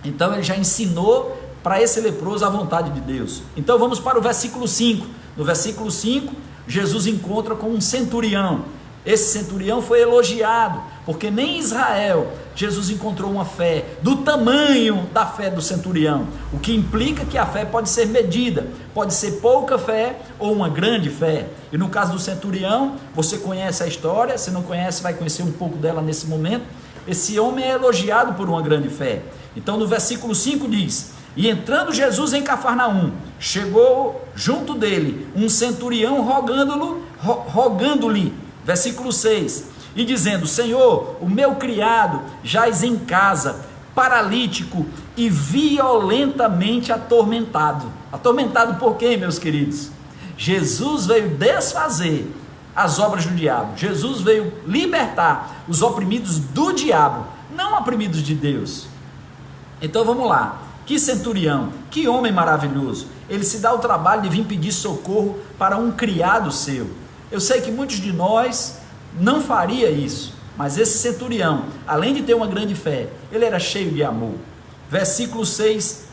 Então ele já ensinou para esse leproso a vontade de Deus. Então vamos para o versículo 5. No versículo 5, Jesus encontra com um centurião. Esse centurião foi elogiado, porque nem em Israel Jesus encontrou uma fé do tamanho da fé do centurião, o que implica que a fé pode ser medida, pode ser pouca fé ou uma grande fé. E no caso do centurião, você conhece a história, se não conhece vai conhecer um pouco dela nesse momento. Esse homem é elogiado por uma grande fé. Então no versículo 5 diz: e entrando Jesus em Cafarnaum, chegou junto dele um centurião rogando-lhe, versículo 6, e dizendo: Senhor, o meu criado jaz em casa, paralítico e violentamente atormentado. Atormentado por quem, meus queridos? Jesus veio desfazer as obras do diabo. Jesus veio libertar os oprimidos do diabo, não oprimidos de Deus. Então vamos lá. Que centurião, que homem maravilhoso. Ele se dá o trabalho de vir pedir socorro para um criado seu. Eu sei que muitos de nós não faria isso, mas esse centurião, além de ter uma grande fé, ele era cheio de amor. Versículo 6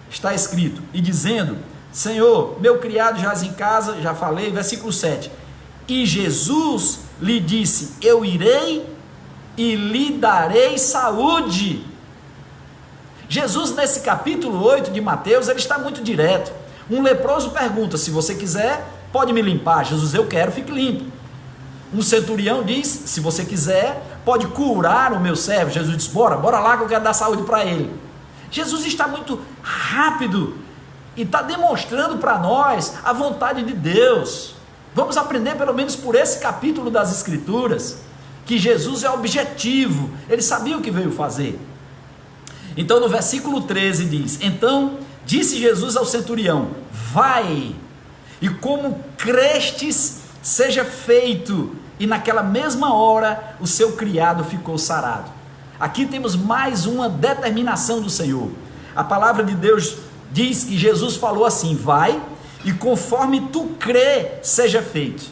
está escrito: e dizendo: Senhor, meu criado jaz em casa, já falei. Versículo 7, e Jesus lhe disse: eu irei e lhe darei saúde. Jesus, nesse capítulo 8 de Mateus, ele está muito direto. Um leproso pergunta: se você quiser, pode me limpar. Jesus: eu quero, fique limpo. Um centurião diz: se você quiser, pode curar o meu servo. Jesus diz: bora lá que eu quero dar saúde para ele. Jesus está muito rápido e está demonstrando para nós a vontade de Deus. Vamos aprender pelo menos por esse capítulo das Escrituras, que Jesus é objetivo, ele sabia o que veio fazer. Então no versículo 13 diz: então Disse Jesus ao centurião: vai, e como crestes, seja feito. E naquela mesma hora o seu criado ficou sarado. Aqui temos mais uma determinação do Senhor. A palavra de Deus diz que Jesus falou assim: vai, e conforme tu crê, seja feito.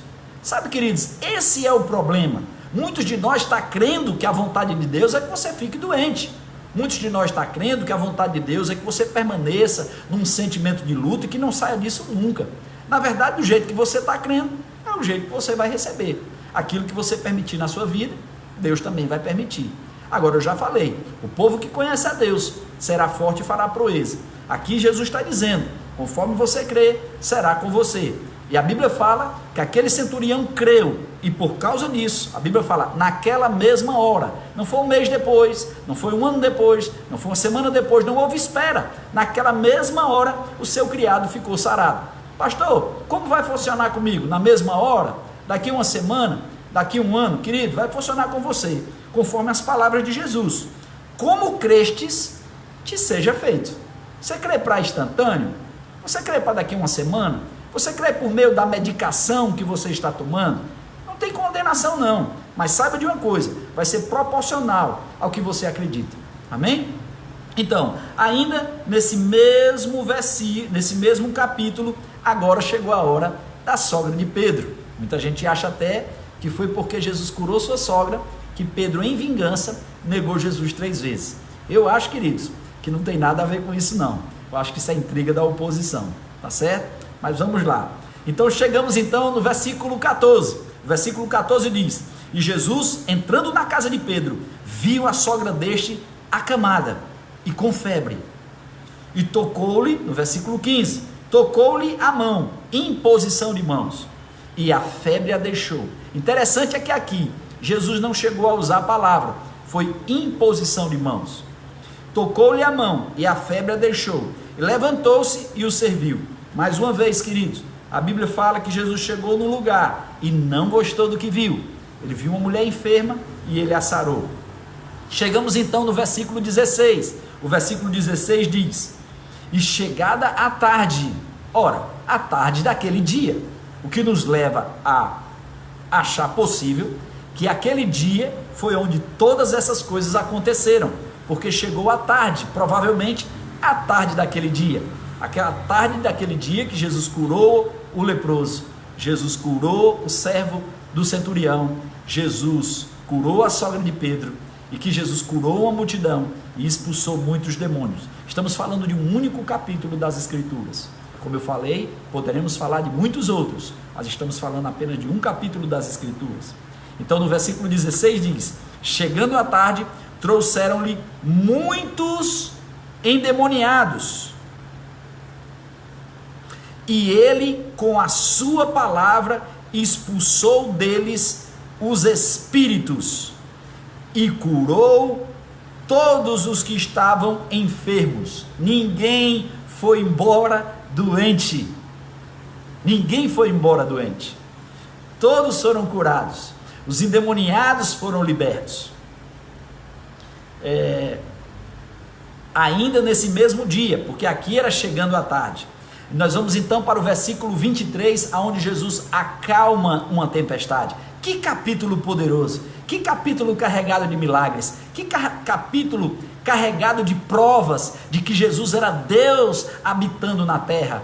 Sabe, queridos, esse é o problema. Muitos de nós estão crendo que a vontade de Deus é que você fique doente. Muitos de nós estão crendo que a vontade de Deus é que você permaneça num sentimento de luto e que não saia disso nunca. Na verdade, do jeito que você está crendo, é o jeito que você vai receber. Aquilo que você permitir na sua vida, Deus também vai permitir. Agora, eu já falei, o povo que conhece a Deus será forte e fará proeza. Aqui Jesus está dizendo: conforme você crê, será com você. E a Bíblia fala que aquele centurião creu, e por causa disso, a Bíblia fala, naquela mesma hora, não foi um mês depois, não foi um ano depois, não foi uma semana depois, não houve espera, naquela mesma hora o seu criado ficou sarado. Pastor, como vai funcionar comigo? Na mesma hora? Daqui uma semana? Daqui um ano? Querido, vai funcionar com você, conforme as palavras de Jesus. Como crestes, te seja feito. Você crê para instantâneo? Você crê para daqui uma semana? Você crê por meio da medicação que você está tomando? Não tem condenação não, mas saiba de uma coisa, vai ser proporcional ao que você acredita, amém? Então, ainda nesse mesmo versículo, nesse mesmo capítulo, agora chegou a hora da sogra de Pedro. Muita gente acha até que foi porque Jesus curou sua sogra, que Pedro, em vingança, negou Jesus 3 vezes. Eu acho, queridos, que não tem nada a ver com isso não. Eu acho que isso é intriga da oposição, tá certo? Mas vamos lá. Então chegamos então no versículo 14. O versículo 14 diz: e Jesus, entrando na casa de Pedro, viu a sogra deste acamada e com febre, e tocou-lhe, no versículo 15, tocou-lhe a mão, imposição de mãos, e a febre a deixou. Interessante é que aqui Jesus não chegou a usar a palavra, foi imposição de mãos. Tocou-lhe a mão e a febre a deixou, e levantou-se e o serviu. Mais uma vez, queridos, a Bíblia fala que Jesus chegou no lugar e não gostou do que viu. Ele viu uma mulher enferma e ele a sarou. Chegamos então no versículo 16. O versículo 16 diz: e chegada a tarde, ora, a tarde daquele dia, o que nos leva a achar possível que aquele dia foi onde todas essas coisas aconteceram, porque chegou a tarde, provavelmente a tarde daquele dia. Aquela tarde daquele dia que Jesus curou o leproso, Jesus curou o servo do centurião, Jesus curou a sogra de Pedro, e que Jesus curou uma multidão e expulsou muitos demônios. Estamos falando de um único capítulo das Escrituras. Como eu falei, poderemos falar de muitos outros, mas estamos falando apenas de um capítulo das Escrituras. Então no versículo 16 diz: chegando à tarde, trouxeram-lhe muitos endemoniados, e ele, com a sua palavra, expulsou deles os espíritos, e curou todos os que estavam enfermos. Ninguém foi embora doente. Ninguém foi embora doente. Todos foram curados. Os endemoniados foram libertos. Ainda nesse mesmo dia, porque aqui era chegando à tarde. Nós vamos então para o versículo 23, aonde Jesus acalma uma tempestade. Que capítulo poderoso, que capítulo carregado de milagres, que capítulo carregado de provas de que Jesus era Deus habitando na terra,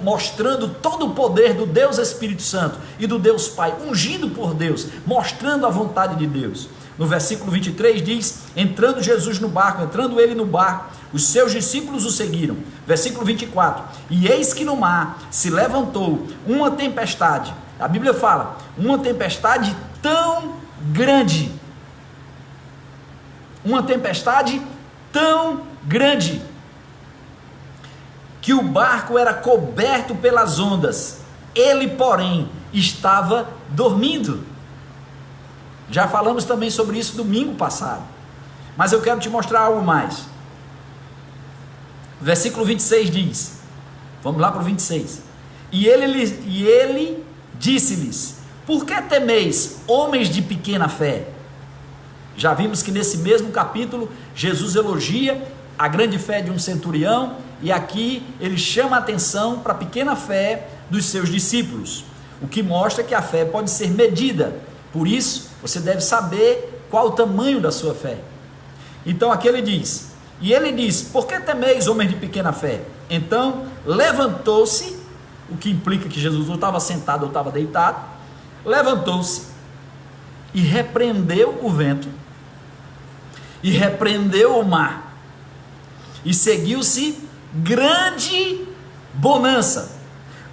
mostrando todo o poder do Deus Espírito Santo e do Deus Pai, ungido por Deus, mostrando a vontade de Deus. No versículo 23 diz: entrando Jesus no barco, entrando ele no barco, os seus discípulos o seguiram. Versículo 24: e eis que no mar se levantou uma tempestade. A Bíblia fala, uma tempestade tão grande, que o barco era coberto pelas ondas, ele porém estava dormindo. Já falamos também sobre isso domingo passado, mas eu quero te mostrar algo mais. Versículo 26 diz, vamos lá para o 26, e ele disse-lhes: por que temeis, homens de pequena fé? Já vimos que nesse mesmo capítulo, Jesus elogia a grande fé de um centurião, e aqui ele chama a atenção para a pequena fé dos seus discípulos, o que mostra que a fé pode ser medida. Por isso, você deve saber qual o tamanho da sua fé. Então aqui ele diz, por que temeis, homens de pequena fé? Então levantou-se, o que implica que Jesus ou estava sentado ou estava deitado, levantou-se e repreendeu o vento, e repreendeu o mar, e seguiu-se grande bonança.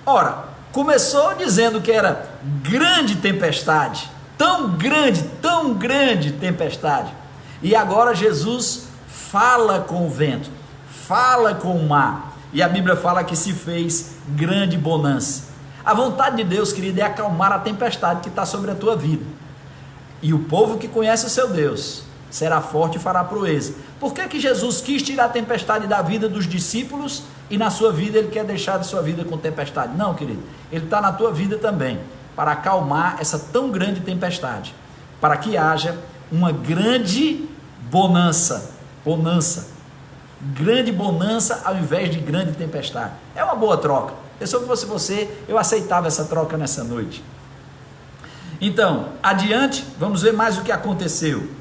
Ora, começou dizendo que era grande tempestade, tão grande tempestade, e agora Jesus fala com o vento, fala com o mar, e a Bíblia fala que se fez grande bonança. A vontade de Deus, querido, é acalmar a tempestade que está sobre a tua vida, e o povo que conhece o seu Deus será forte e fará proeza. Por que Jesus quis tirar a tempestade da vida dos discípulos e na sua vida ele quer deixar a sua vida com tempestade? Não, querido, ele está na tua vida também, para acalmar essa tão grande tempestade, para que haja uma grande bonança, grande bonança ao invés de grande tempestade. É uma boa troca. Se eu fosse você, eu aceitava essa troca nessa noite. Então, adiante, vamos ver mais o que aconteceu.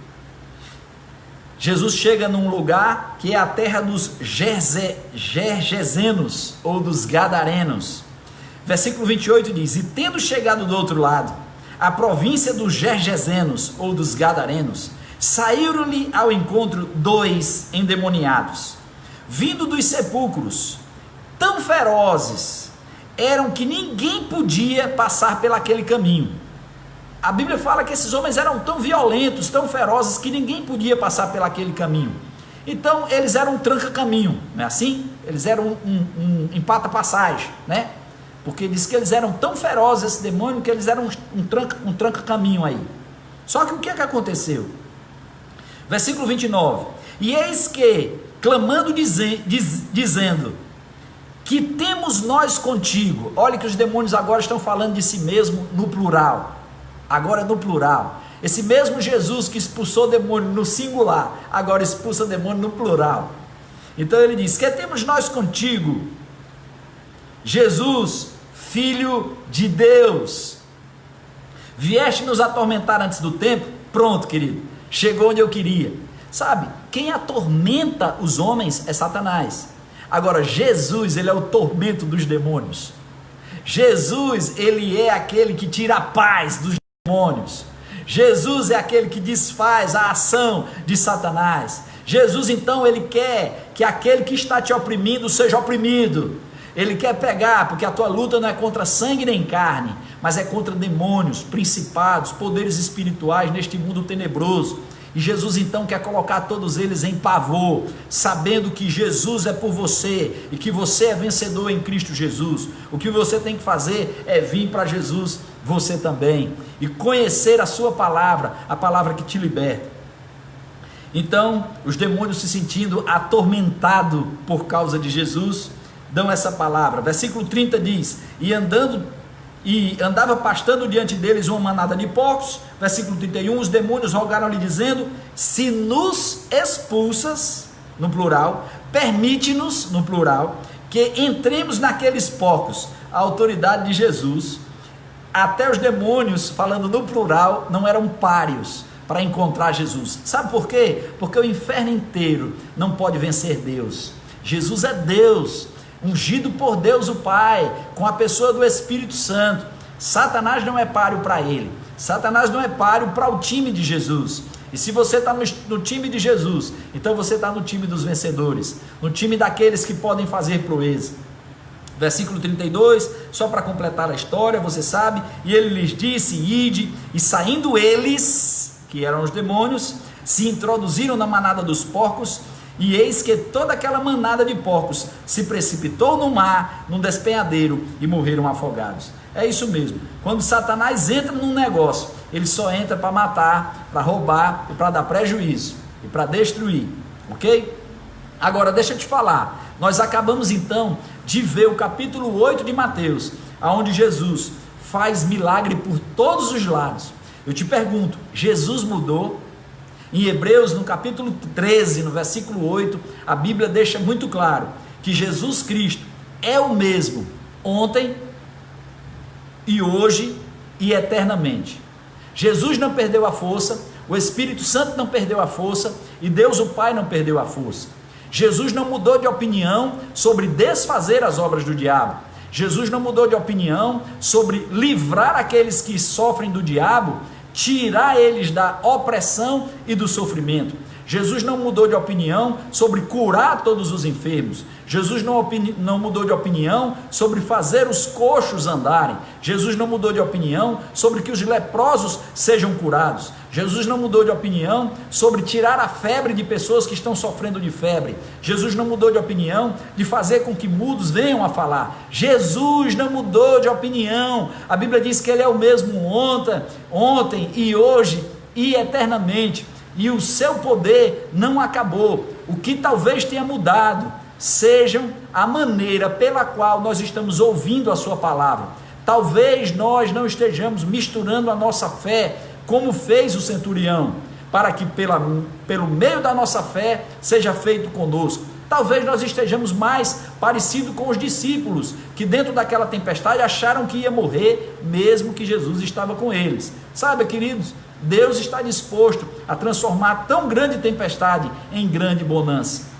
Jesus chega num lugar que é a terra dos Gergesenos, ou dos Gadarenos. Versículo 28 diz, e tendo chegado do outro lado, a província dos Gergesenos, ou dos Gadarenos, saíram-lhe ao encontro 2 endemoniados, vindo dos sepulcros, tão ferozes eram que ninguém podia passar pelaquele caminho. A Bíblia fala que esses homens eram tão violentos, tão ferozes, que ninguém podia passar pelaquele caminho. Então eles eram um tranca-caminho, não é assim? Eles eram um empata-passagem, né? Porque diz que eles eram tão ferozes, esse demônio, que eles eram um tranca-caminho aí. Só que o que é que aconteceu? Versículo 29, e eis que, clamando, dizendo, que temos nós contigo. Olha que os demônios agora estão falando de si mesmo no plural. Agora no plural. Esse mesmo Jesus que expulsou demônio no singular, agora expulsa demônio no plural. Então ele diz, que temos nós contigo, Jesus, Filho de Deus, vieste nos atormentar antes do tempo? Pronto, querido, chegou onde eu queria. Sabe, quem atormenta os homens é Satanás. Agora Jesus, ele é o tormento dos demônios. Jesus, ele é aquele que tira a paz dos demônios. Jesus é aquele que desfaz a ação de Satanás. Jesus, então, ele quer que aquele que está te oprimindo seja oprimido. Ele quer pegar, porque a tua luta não é contra sangue nem carne, mas é contra demônios, principados, poderes espirituais neste mundo tenebroso. E Jesus então quer colocar todos eles em pavor, sabendo que Jesus é por você e que você é vencedor em Cristo Jesus. O que você tem que fazer é vir para Jesus, você também, e conhecer a sua palavra, a palavra que te liberta. Então, os demônios, se sentindo atormentados por causa de Jesus, dão essa palavra. Versículo 30 diz, e andava pastando diante deles uma manada de porcos. Versículo 31, os demônios rogaram-lhe dizendo, se nos expulsas, no plural, permite-nos, no plural, que entremos naqueles porcos. A autoridade de Jesus, até os demônios, falando no plural, não eram páreos para encontrar Jesus. Sabe por quê? Porque o inferno inteiro não pode vencer Deus. Jesus é Deus, ungido por Deus o Pai, com a pessoa do Espírito Santo. Satanás não é páreo para ele. Satanás não é páreo para o time de Jesus. E se você está no time de Jesus, então você está no time dos vencedores, no time daqueles que podem fazer proeza. Versículo 32, só para completar a história, você sabe, e ele lhes disse, ide, e saindo eles, que eram os demônios, se introduziram na manada dos porcos, e eis que toda aquela manada de porcos se precipitou no mar, num despenhadeiro, e morreram afogados. É isso mesmo, quando Satanás entra num negócio, ele só entra para matar, para roubar, e para dar prejuízo, e para destruir, ok? Agora deixa eu te falar, nós acabamos então de ver o capítulo 8 de Mateus, onde Jesus faz milagre por todos os lados. Eu te pergunto, Jesus mudou? Em Hebreus, no capítulo 13, no versículo 8, a Bíblia deixa muito claro que Jesus Cristo é o mesmo ontem e hoje e eternamente. Jesus não perdeu a força, o Espírito Santo não perdeu a força e Deus o Pai não perdeu a força. Jesus não mudou de opinião sobre desfazer as obras do diabo. Jesus não mudou de opinião sobre livrar aqueles que sofrem do diabo, tirar eles da opressão e do sofrimento. Jesus não mudou de opinião sobre curar todos os enfermos. Jesus não mudou de opinião sobre fazer os coxos andarem. Jesus não mudou de opinião sobre que os leprosos sejam curados. Jesus não mudou de opinião sobre tirar a febre de pessoas que estão sofrendo de febre. Jesus não mudou de opinião de fazer com que mudos venham a falar. Jesus não mudou de opinião. A Bíblia diz que Ele é o mesmo ontem e hoje e eternamente. E o seu poder não acabou. O que talvez tenha mudado sejam a maneira pela qual nós estamos ouvindo a sua palavra. Talvez nós não estejamos misturando a nossa fé como fez o centurião, para que pelo meio da nossa fé seja feito conosco. Talvez nós estejamos mais parecidos com os discípulos, que dentro daquela tempestade acharam que ia morrer, mesmo que Jesus estava com eles. Sabe, queridos, Deus está disposto a transformar tão grande tempestade em grande bonança.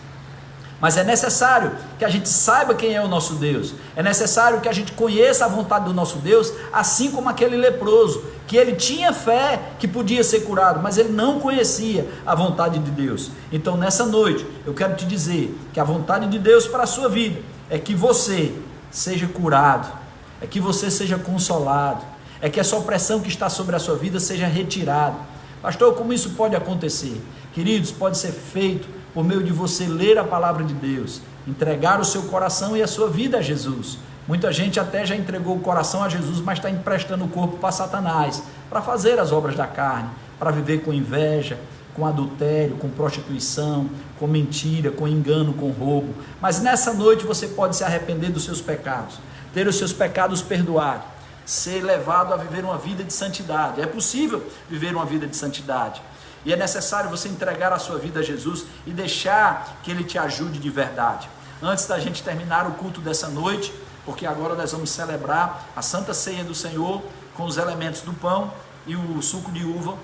Mas é necessário que a gente saiba quem é o nosso Deus. É necessário que a gente conheça a vontade do nosso Deus, assim como aquele leproso, que ele tinha fé que podia ser curado, mas ele não conhecia a vontade de Deus. Então nessa noite, eu quero te dizer que a vontade de Deus para a sua vida é que você seja curado, é que você seja consolado, é que essa opressão que está sobre a sua vida seja retirada. Pastor, como isso pode acontecer? Queridos, pode ser feito por meio de você ler a palavra de Deus, entregar o seu coração e a sua vida a Jesus. Muita gente até já entregou o coração a Jesus, mas está emprestando o corpo para Satanás, para fazer as obras da carne, para viver com inveja, com adultério, com prostituição, com mentira, com engano, com roubo. Mas nessa noite você pode se arrepender dos seus pecados, ter os seus pecados perdoados, ser levado a viver uma vida de santidade. É possível viver uma vida de santidade. E é necessário você entregar a sua vida a Jesus e deixar que Ele te ajude de verdade. Antes da gente terminar o culto dessa noite, porque agora nós vamos celebrar a Santa Ceia do Senhor com os elementos do pão e o suco de uva.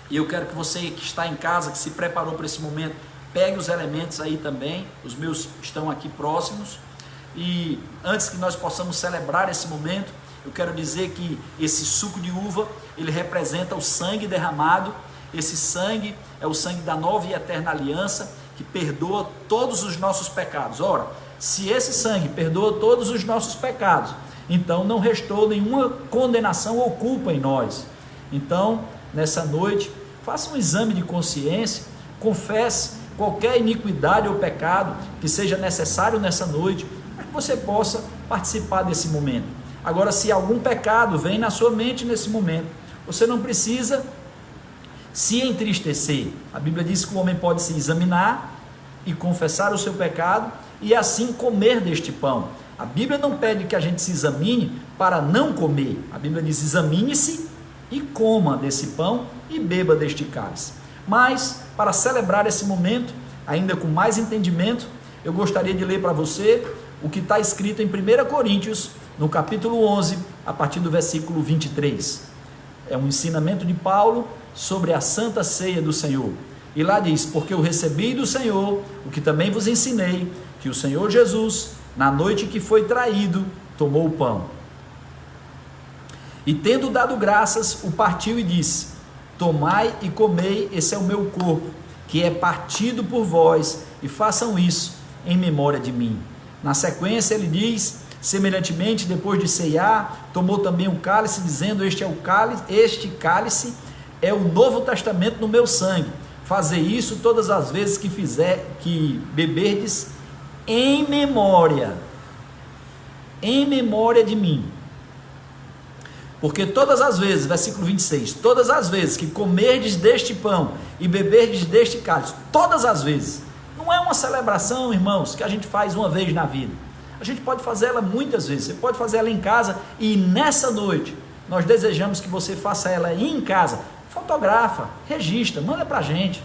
E eu quero que você que está em casa, que se preparou para esse momento, pegue os elementos aí também. Os meus estão aqui próximos. E antes que nós possamos celebrar esse momento, eu quero dizer que esse suco de uva, ele representa o sangue derramado. Esse sangue é o sangue da nova e eterna aliança, que perdoa todos os nossos pecados. Ora, se esse sangue perdoa todos os nossos pecados, então não restou nenhuma condenação ou culpa em nós. Então, nessa noite, faça um exame de consciência, confesse qualquer iniquidade ou pecado que seja necessário nessa noite, para que você possa participar desse momento. Agora, se algum pecado vem na sua mente nesse momento, você não precisa se entristecer. A Bíblia diz que o homem pode se examinar e confessar o seu pecado e assim comer deste pão. A Bíblia não pede que a gente se examine para não comer. A Bíblia diz: examine-se e coma desse pão e beba deste cálice. Mas, para celebrar esse momento, ainda com mais entendimento, eu gostaria de ler para você o que está escrito em 1 Coríntios, no capítulo 11, a partir do versículo 23. É um ensinamento de Paulo sobre a Santa Ceia do Senhor. E lá diz: porque eu recebi do Senhor o que também vos ensinei, que o Senhor Jesus, na noite que foi traído, tomou o pão. E tendo dado graças, o partiu e disse: tomai e comei, esse é o meu corpo, que é partido por vós, e façam isso em memória de mim. Na sequência ele diz: semelhantemente, depois de ceiar, tomou também o cálice, dizendo: este cálice é o Novo Testamento no meu sangue. Fazei isso todas as vezes que beberdes, em memória de mim. Porque todas as vezes, versículo 26, todas as vezes que comerdes deste pão e beberdes deste cálice, todas as vezes, não é uma celebração, irmãos, que a gente faz uma vez na vida. A gente pode fazer ela muitas vezes. Você pode fazer ela em casa, e nessa noite nós desejamos que você faça ela em casa. fotografa, registra, manda para a gente.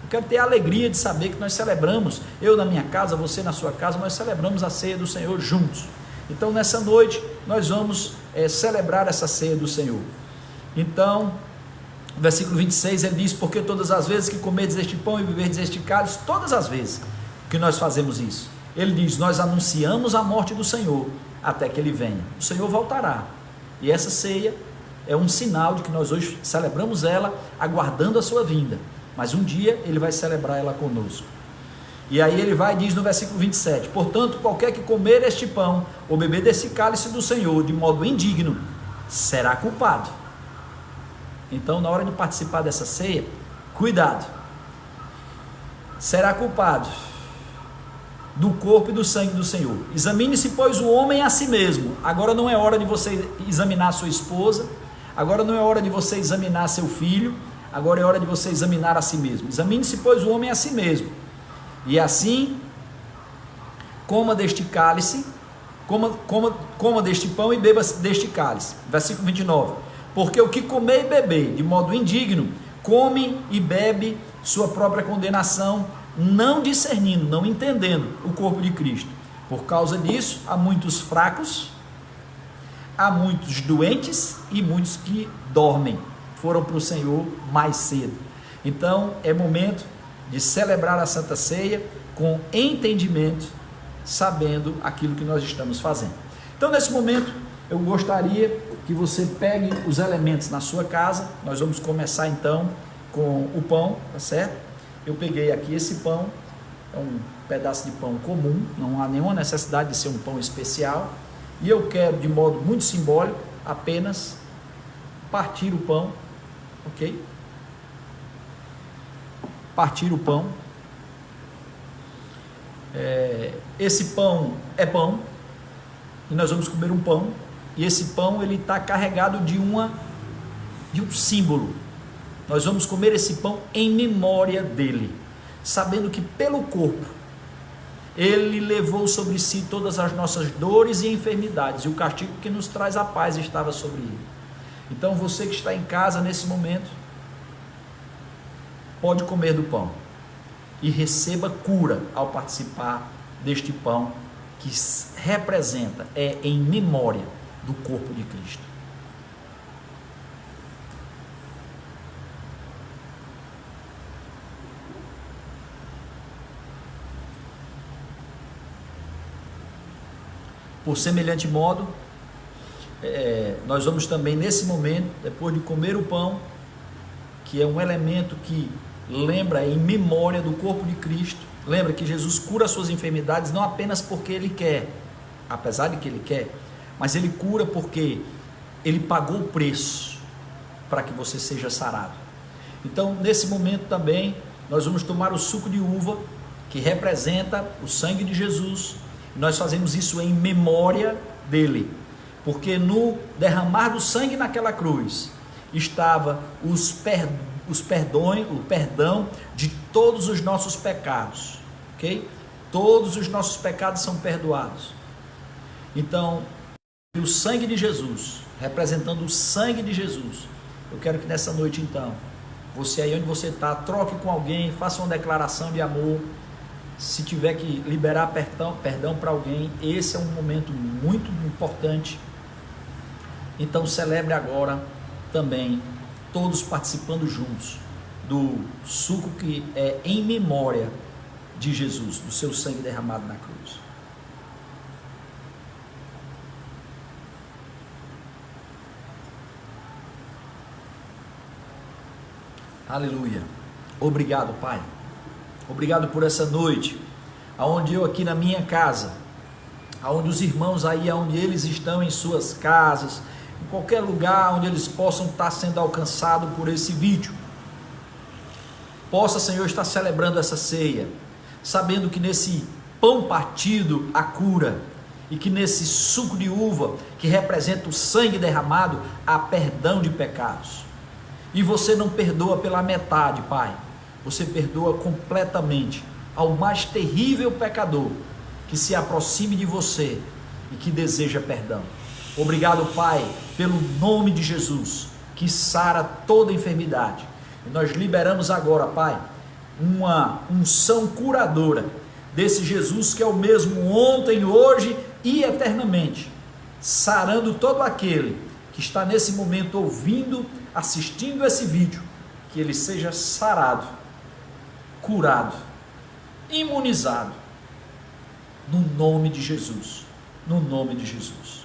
Eu quero ter a alegria de saber que nós celebramos, eu na minha casa, você na sua casa, nós celebramos a ceia do Senhor juntos. Então nessa noite nós vamos celebrar essa ceia do Senhor. Então, versículo 26, ele diz: porque todas as vezes que comerdes este pão e beberdes este cálice, todas as vezes que nós fazemos isso, ele diz, nós anunciamos a morte do Senhor até que ele venha. O Senhor voltará, e essa ceia é um sinal de que nós hoje celebramos ela, aguardando a sua vinda, mas um dia ele vai celebrar ela conosco. E aí ele vai e diz no versículo 27, portanto, qualquer que comer este pão, ou beber desse cálice do Senhor, de modo indigno, será culpado. Então, na hora de participar dessa ceia, cuidado, será culpado do corpo e do sangue do Senhor. Examine-se, pois, o homem a si mesmo. Agora não é hora de você examinar sua esposa, agora não é hora de você examinar seu filho, agora é hora de você examinar a si mesmo. Examine-se, pois, o homem a si mesmo, e assim coma deste cálice, coma deste pão e beba deste cálice. Versículo 29, porque o que comer e beber de modo indigno, come e bebe sua própria condenação, não discernindo, não entendendo o corpo de Cristo. Por causa disso, há muitos fracos, há muitos doentes e muitos que dormem, foram para o Senhor mais cedo. Então é momento de celebrar a Santa Ceia com entendimento, sabendo aquilo que nós estamos fazendo. Então nesse momento eu gostaria que você pegue os elementos na sua casa. Nós vamos começar então com o pão, tá certo? Eu peguei aqui esse pão, é um pedaço de pão comum, não há nenhuma necessidade de ser um pão especial, e eu quero, de modo muito simbólico, apenas partir o pão, ok? Partir o pão. Esse pão é pão, e nós vamos comer um pão, e esse pão ele está carregado de um símbolo. Nós vamos comer esse pão em memória dele, sabendo que pelo corpo ele levou sobre si todas as nossas dores e enfermidades, e o castigo que nos traz a paz estava sobre ele. Então você que está em casa nesse momento, pode comer do pão e receba cura ao participar deste pão, que representa, é em memória do corpo de Cristo. Por semelhante modo, nós vamos também nesse momento, depois de comer o pão, que é um elemento que lembra em memória do corpo de Cristo, lembra que Jesus cura as suas enfermidades não apenas porque ele quer, apesar de que ele quer, mas ele cura porque ele pagou o preço para que você seja sarado. Então nesse momento também nós vamos tomar o suco de uva, que representa o sangue de Jesus. Nós fazemos isso em memória dele, porque no derramar do sangue naquela cruz estava o perdão de todos os nossos pecados, ok? Todos os nossos pecados são perdoados. Então, o sangue de Jesus, representando o sangue de Jesus, eu quero que nessa noite então, você aí onde você está, troque com alguém, faça uma declaração de amor. Se tiver que liberar perdão para alguém, esse é um momento muito importante. Então celebre agora também, todos participando juntos do suco que é em memória de Jesus, do seu sangue derramado na cruz. Aleluia. Obrigado, Pai. Obrigado por essa noite, aonde eu aqui na minha casa, aonde os irmãos aí, aonde eles estão em suas casas, em qualquer lugar onde eles possam estar sendo alcançados por esse vídeo, possa, Senhor, estar celebrando essa ceia, sabendo que nesse pão partido há cura, e que nesse suco de uva, que representa o sangue derramado, há perdão de pecados. E você não perdoa pela metade, Pai. Você perdoa completamente ao mais terrível pecador que se aproxime de você e que deseja perdão. Obrigado, Pai, pelo nome de Jesus, que sara toda enfermidade. E nós liberamos agora, Pai, uma unção curadora desse Jesus que é o mesmo ontem, hoje e eternamente, sarando todo aquele que está nesse momento ouvindo, assistindo esse vídeo, que ele seja sarado, curado, imunizado, no nome de Jesus, no nome de Jesus.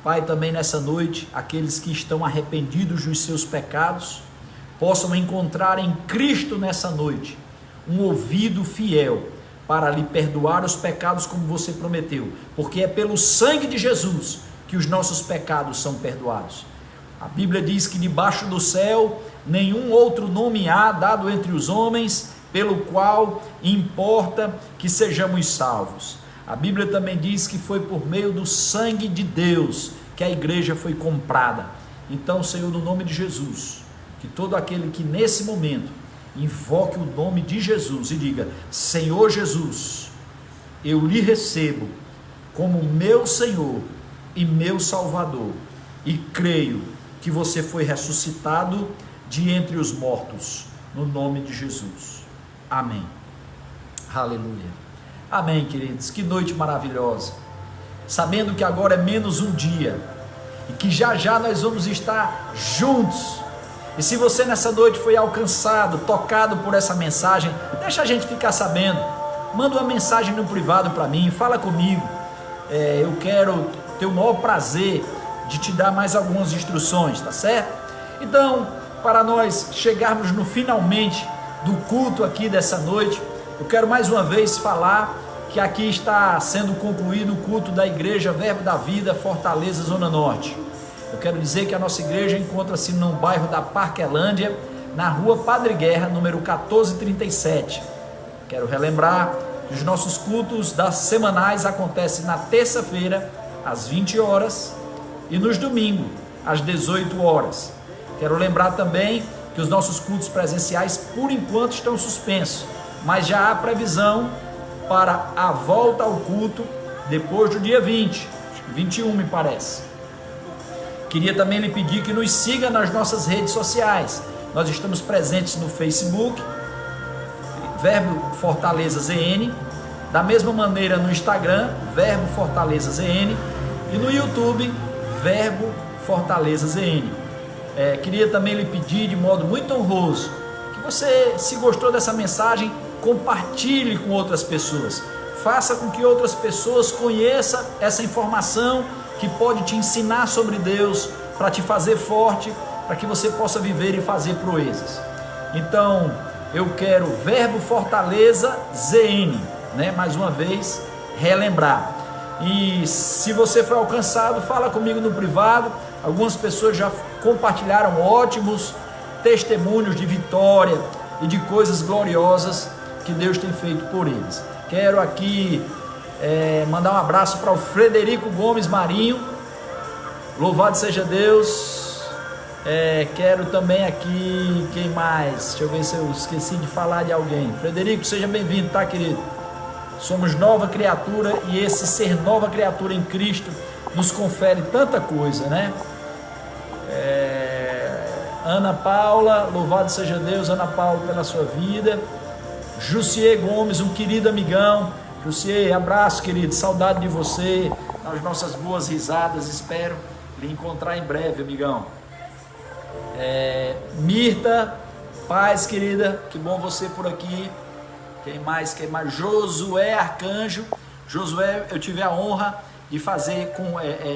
Pai, também nessa noite, aqueles que estão arrependidos dos seus pecados, possam encontrar em Cristo nessa noite, um ouvido fiel, para lhe perdoar os pecados como você prometeu, porque é pelo sangue de Jesus que os nossos pecados são perdoados. A Bíblia diz que debaixo do céu, nenhum outro nome há dado entre os homens, pelo qual importa que sejamos salvos. A Bíblia também diz que foi por meio do sangue de Deus que a igreja foi comprada. Então, Senhor, no nome de Jesus, que todo aquele que nesse momento invoque o nome de Jesus e diga: Senhor Jesus, eu lhe recebo como meu Senhor e meu Salvador, e creio que você foi ressuscitado de entre os mortos, no nome de Jesus. Amém. Aleluia. Amém, queridos. Que noite maravilhosa. Sabendo que agora é menos um dia e que já já nós vamos estar juntos. E se você nessa noite foi alcançado, tocado por essa mensagem, deixa a gente ficar sabendo. Manda uma mensagem no privado para mim, fala comigo. Eu quero ter o maior prazer de te dar mais algumas instruções, tá certo? Então, para nós chegarmos no finalmente do culto aqui dessa noite, eu quero mais uma vez falar que aqui está sendo concluído o culto da Igreja Verbo da Vida, Fortaleza, Zona Norte. Eu quero dizer que a nossa igreja encontra-se no bairro da Parquelândia, na rua Padre Guerra, número 1437. Quero relembrar que os nossos cultos das semanais acontecem na terça-feira, às 20 horas, e nos domingos, às 18 horas. Quero lembrar também que os nossos cultos presenciais, por enquanto, estão suspensos, mas já há previsão para a volta ao culto depois do dia 20, 21 me parece. Queria também lhe pedir que nos siga nas nossas redes sociais. Nós estamos presentes no Facebook, Verbo Fortaleza ZN, da mesma maneira no Instagram, Verbo Fortaleza ZN, e no YouTube, Verbo Fortaleza ZN. Queria também lhe pedir de modo muito honroso que você, se gostou dessa mensagem, compartilhe com outras pessoas, faça com que outras pessoas conheçam essa informação que pode te ensinar sobre Deus, para te fazer forte, para que você possa viver e fazer proezas. Então, eu quero Verbo Fortaleza ZN, mais uma vez, relembrar. E se você foi alcançado, fala comigo no privado. Algumas pessoas já compartilharam ótimos testemunhos de vitória e de coisas gloriosas que Deus tem feito por eles. Quero aqui mandar um abraço para o Frederico Gomes Marinho, louvado seja Deus. Quero também aqui, quem mais? Deixa eu ver se eu esqueci de falar de alguém. Frederico, seja bem-vindo, tá, querido? Somos nova criatura e esse ser nova criatura em Cristo nos confere tanta coisa, né? Ana Paula, louvado seja Deus, Ana Paula, pela sua vida. Jussier Gomes, um querido amigão. Jussier, abraço, querido, saudade de você, as nossas boas risadas, espero lhe encontrar em breve, amigão. Mirta, paz, querida, que bom você por aqui. Quem mais? Josué Arcanjo. Josué, eu tive a honra de fazer,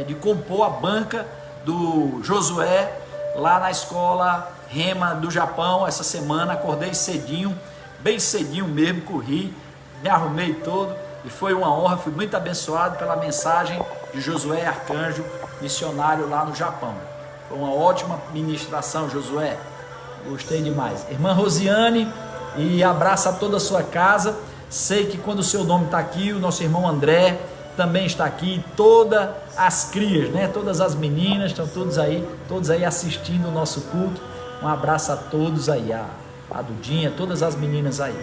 de compor a banca do Josué lá na escola Rema do Japão essa semana. Acordei cedinho, bem cedinho mesmo, corri, me arrumei todo e foi uma honra, fui muito abençoado pela mensagem de Josué Arcanjo, missionário lá no Japão. Foi uma ótima ministração, Josué, gostei demais. Irmã Rosiane, e abraço a toda a sua casa. Sei que quando o seu nome está aqui, o nosso irmão André também está aqui, todas as crias, todas as meninas estão todos aí assistindo o nosso culto. Um abraço a todos aí, a Dudinha, todas as meninas aí,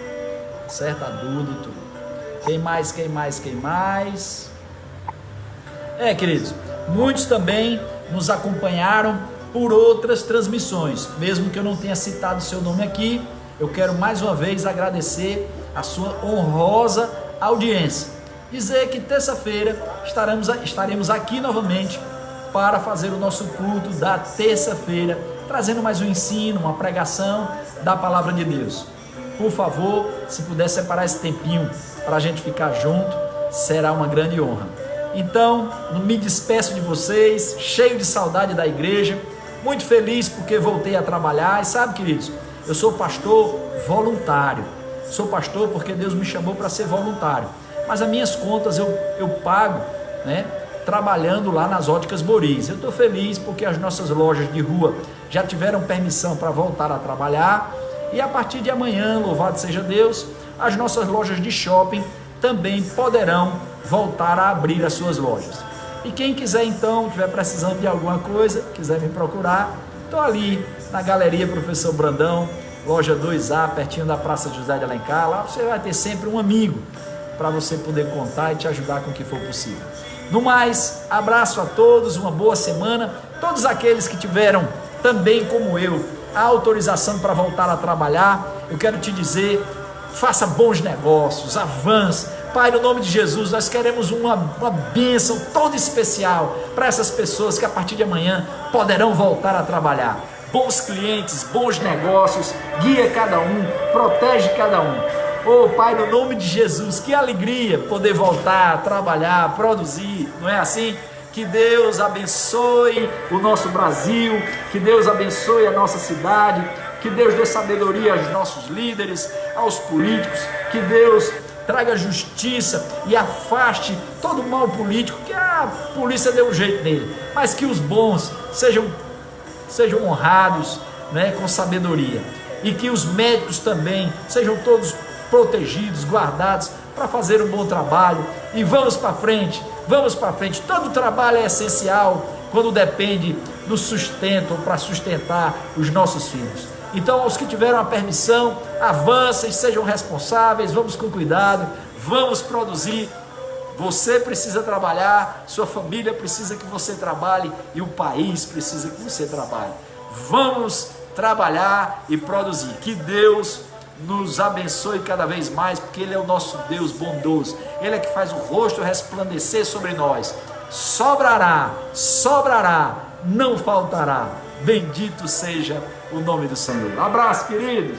certo? A Duda e tudo. Quem mais? Queridos, muitos também nos acompanharam por outras transmissões. Mesmo que eu não tenha citado o seu nome aqui, eu quero mais uma vez agradecer a sua honrosa audiência. Dizer que terça-feira estaremos aqui novamente para fazer o nosso culto da terça-feira, trazendo mais um ensino, uma pregação da palavra de Deus. Por favor, se puder separar esse tempinho para a gente ficar junto, será uma grande honra. Então, não me despeço de vocês, cheio de saudade da igreja, muito feliz porque voltei a trabalhar. E sabe, queridos, eu sou pastor voluntário. Sou pastor porque Deus me chamou para ser voluntário. Mas as minhas contas eu pago, né, trabalhando lá nas Óticas Boris. Eu estou feliz porque as nossas lojas de rua já tiveram permissão para voltar a trabalhar. E a partir de amanhã, louvado seja Deus, as nossas lojas de shopping também poderão voltar a abrir as suas lojas. E quem quiser então, estiver precisando de alguma coisa, quiser me procurar, estou ali na Galeria Professor Brandão, loja 2A, pertinho da Praça José de Alencar. Lá você vai ter sempre um amigo para você poder contar e te ajudar com o que for possível. No mais, abraço a todos, uma boa semana. Todos aqueles que tiveram também, como eu, a autorização para voltar a trabalhar, eu quero te dizer, faça bons negócios, avance. Pai, no nome de Jesus, nós queremos uma bênção toda especial para essas pessoas que a partir de amanhã poderão voltar a trabalhar. Bons clientes, bons negócios, guia cada um, protege cada um. Oh Pai, no nome de Jesus, que alegria poder voltar a trabalhar, produzir, não é assim? Que Deus abençoe o nosso Brasil, que Deus abençoe a nossa cidade, que Deus dê sabedoria aos nossos líderes, aos políticos, que Deus traga justiça e afaste todo o mal político, que a polícia deu um jeito nele, mas que os bons sejam honrados, né, com sabedoria, e que os médicos também sejam todos protegidos, guardados, para fazer um bom trabalho. E vamos para frente, todo trabalho é essencial quando depende do sustento, para sustentar os nossos filhos. Então, aos que tiveram a permissão, avancem, sejam responsáveis, vamos com cuidado, vamos produzir. Você precisa trabalhar, sua família precisa que você trabalhe e o país precisa que você trabalhe. Vamos trabalhar e produzir. Que Deus nos abençoe cada vez mais, porque Ele é o nosso Deus bondoso. Ele é que faz o rosto resplandecer sobre nós. Sobrará, não faltará. Bendito seja o nome do Senhor. Abraço, queridos.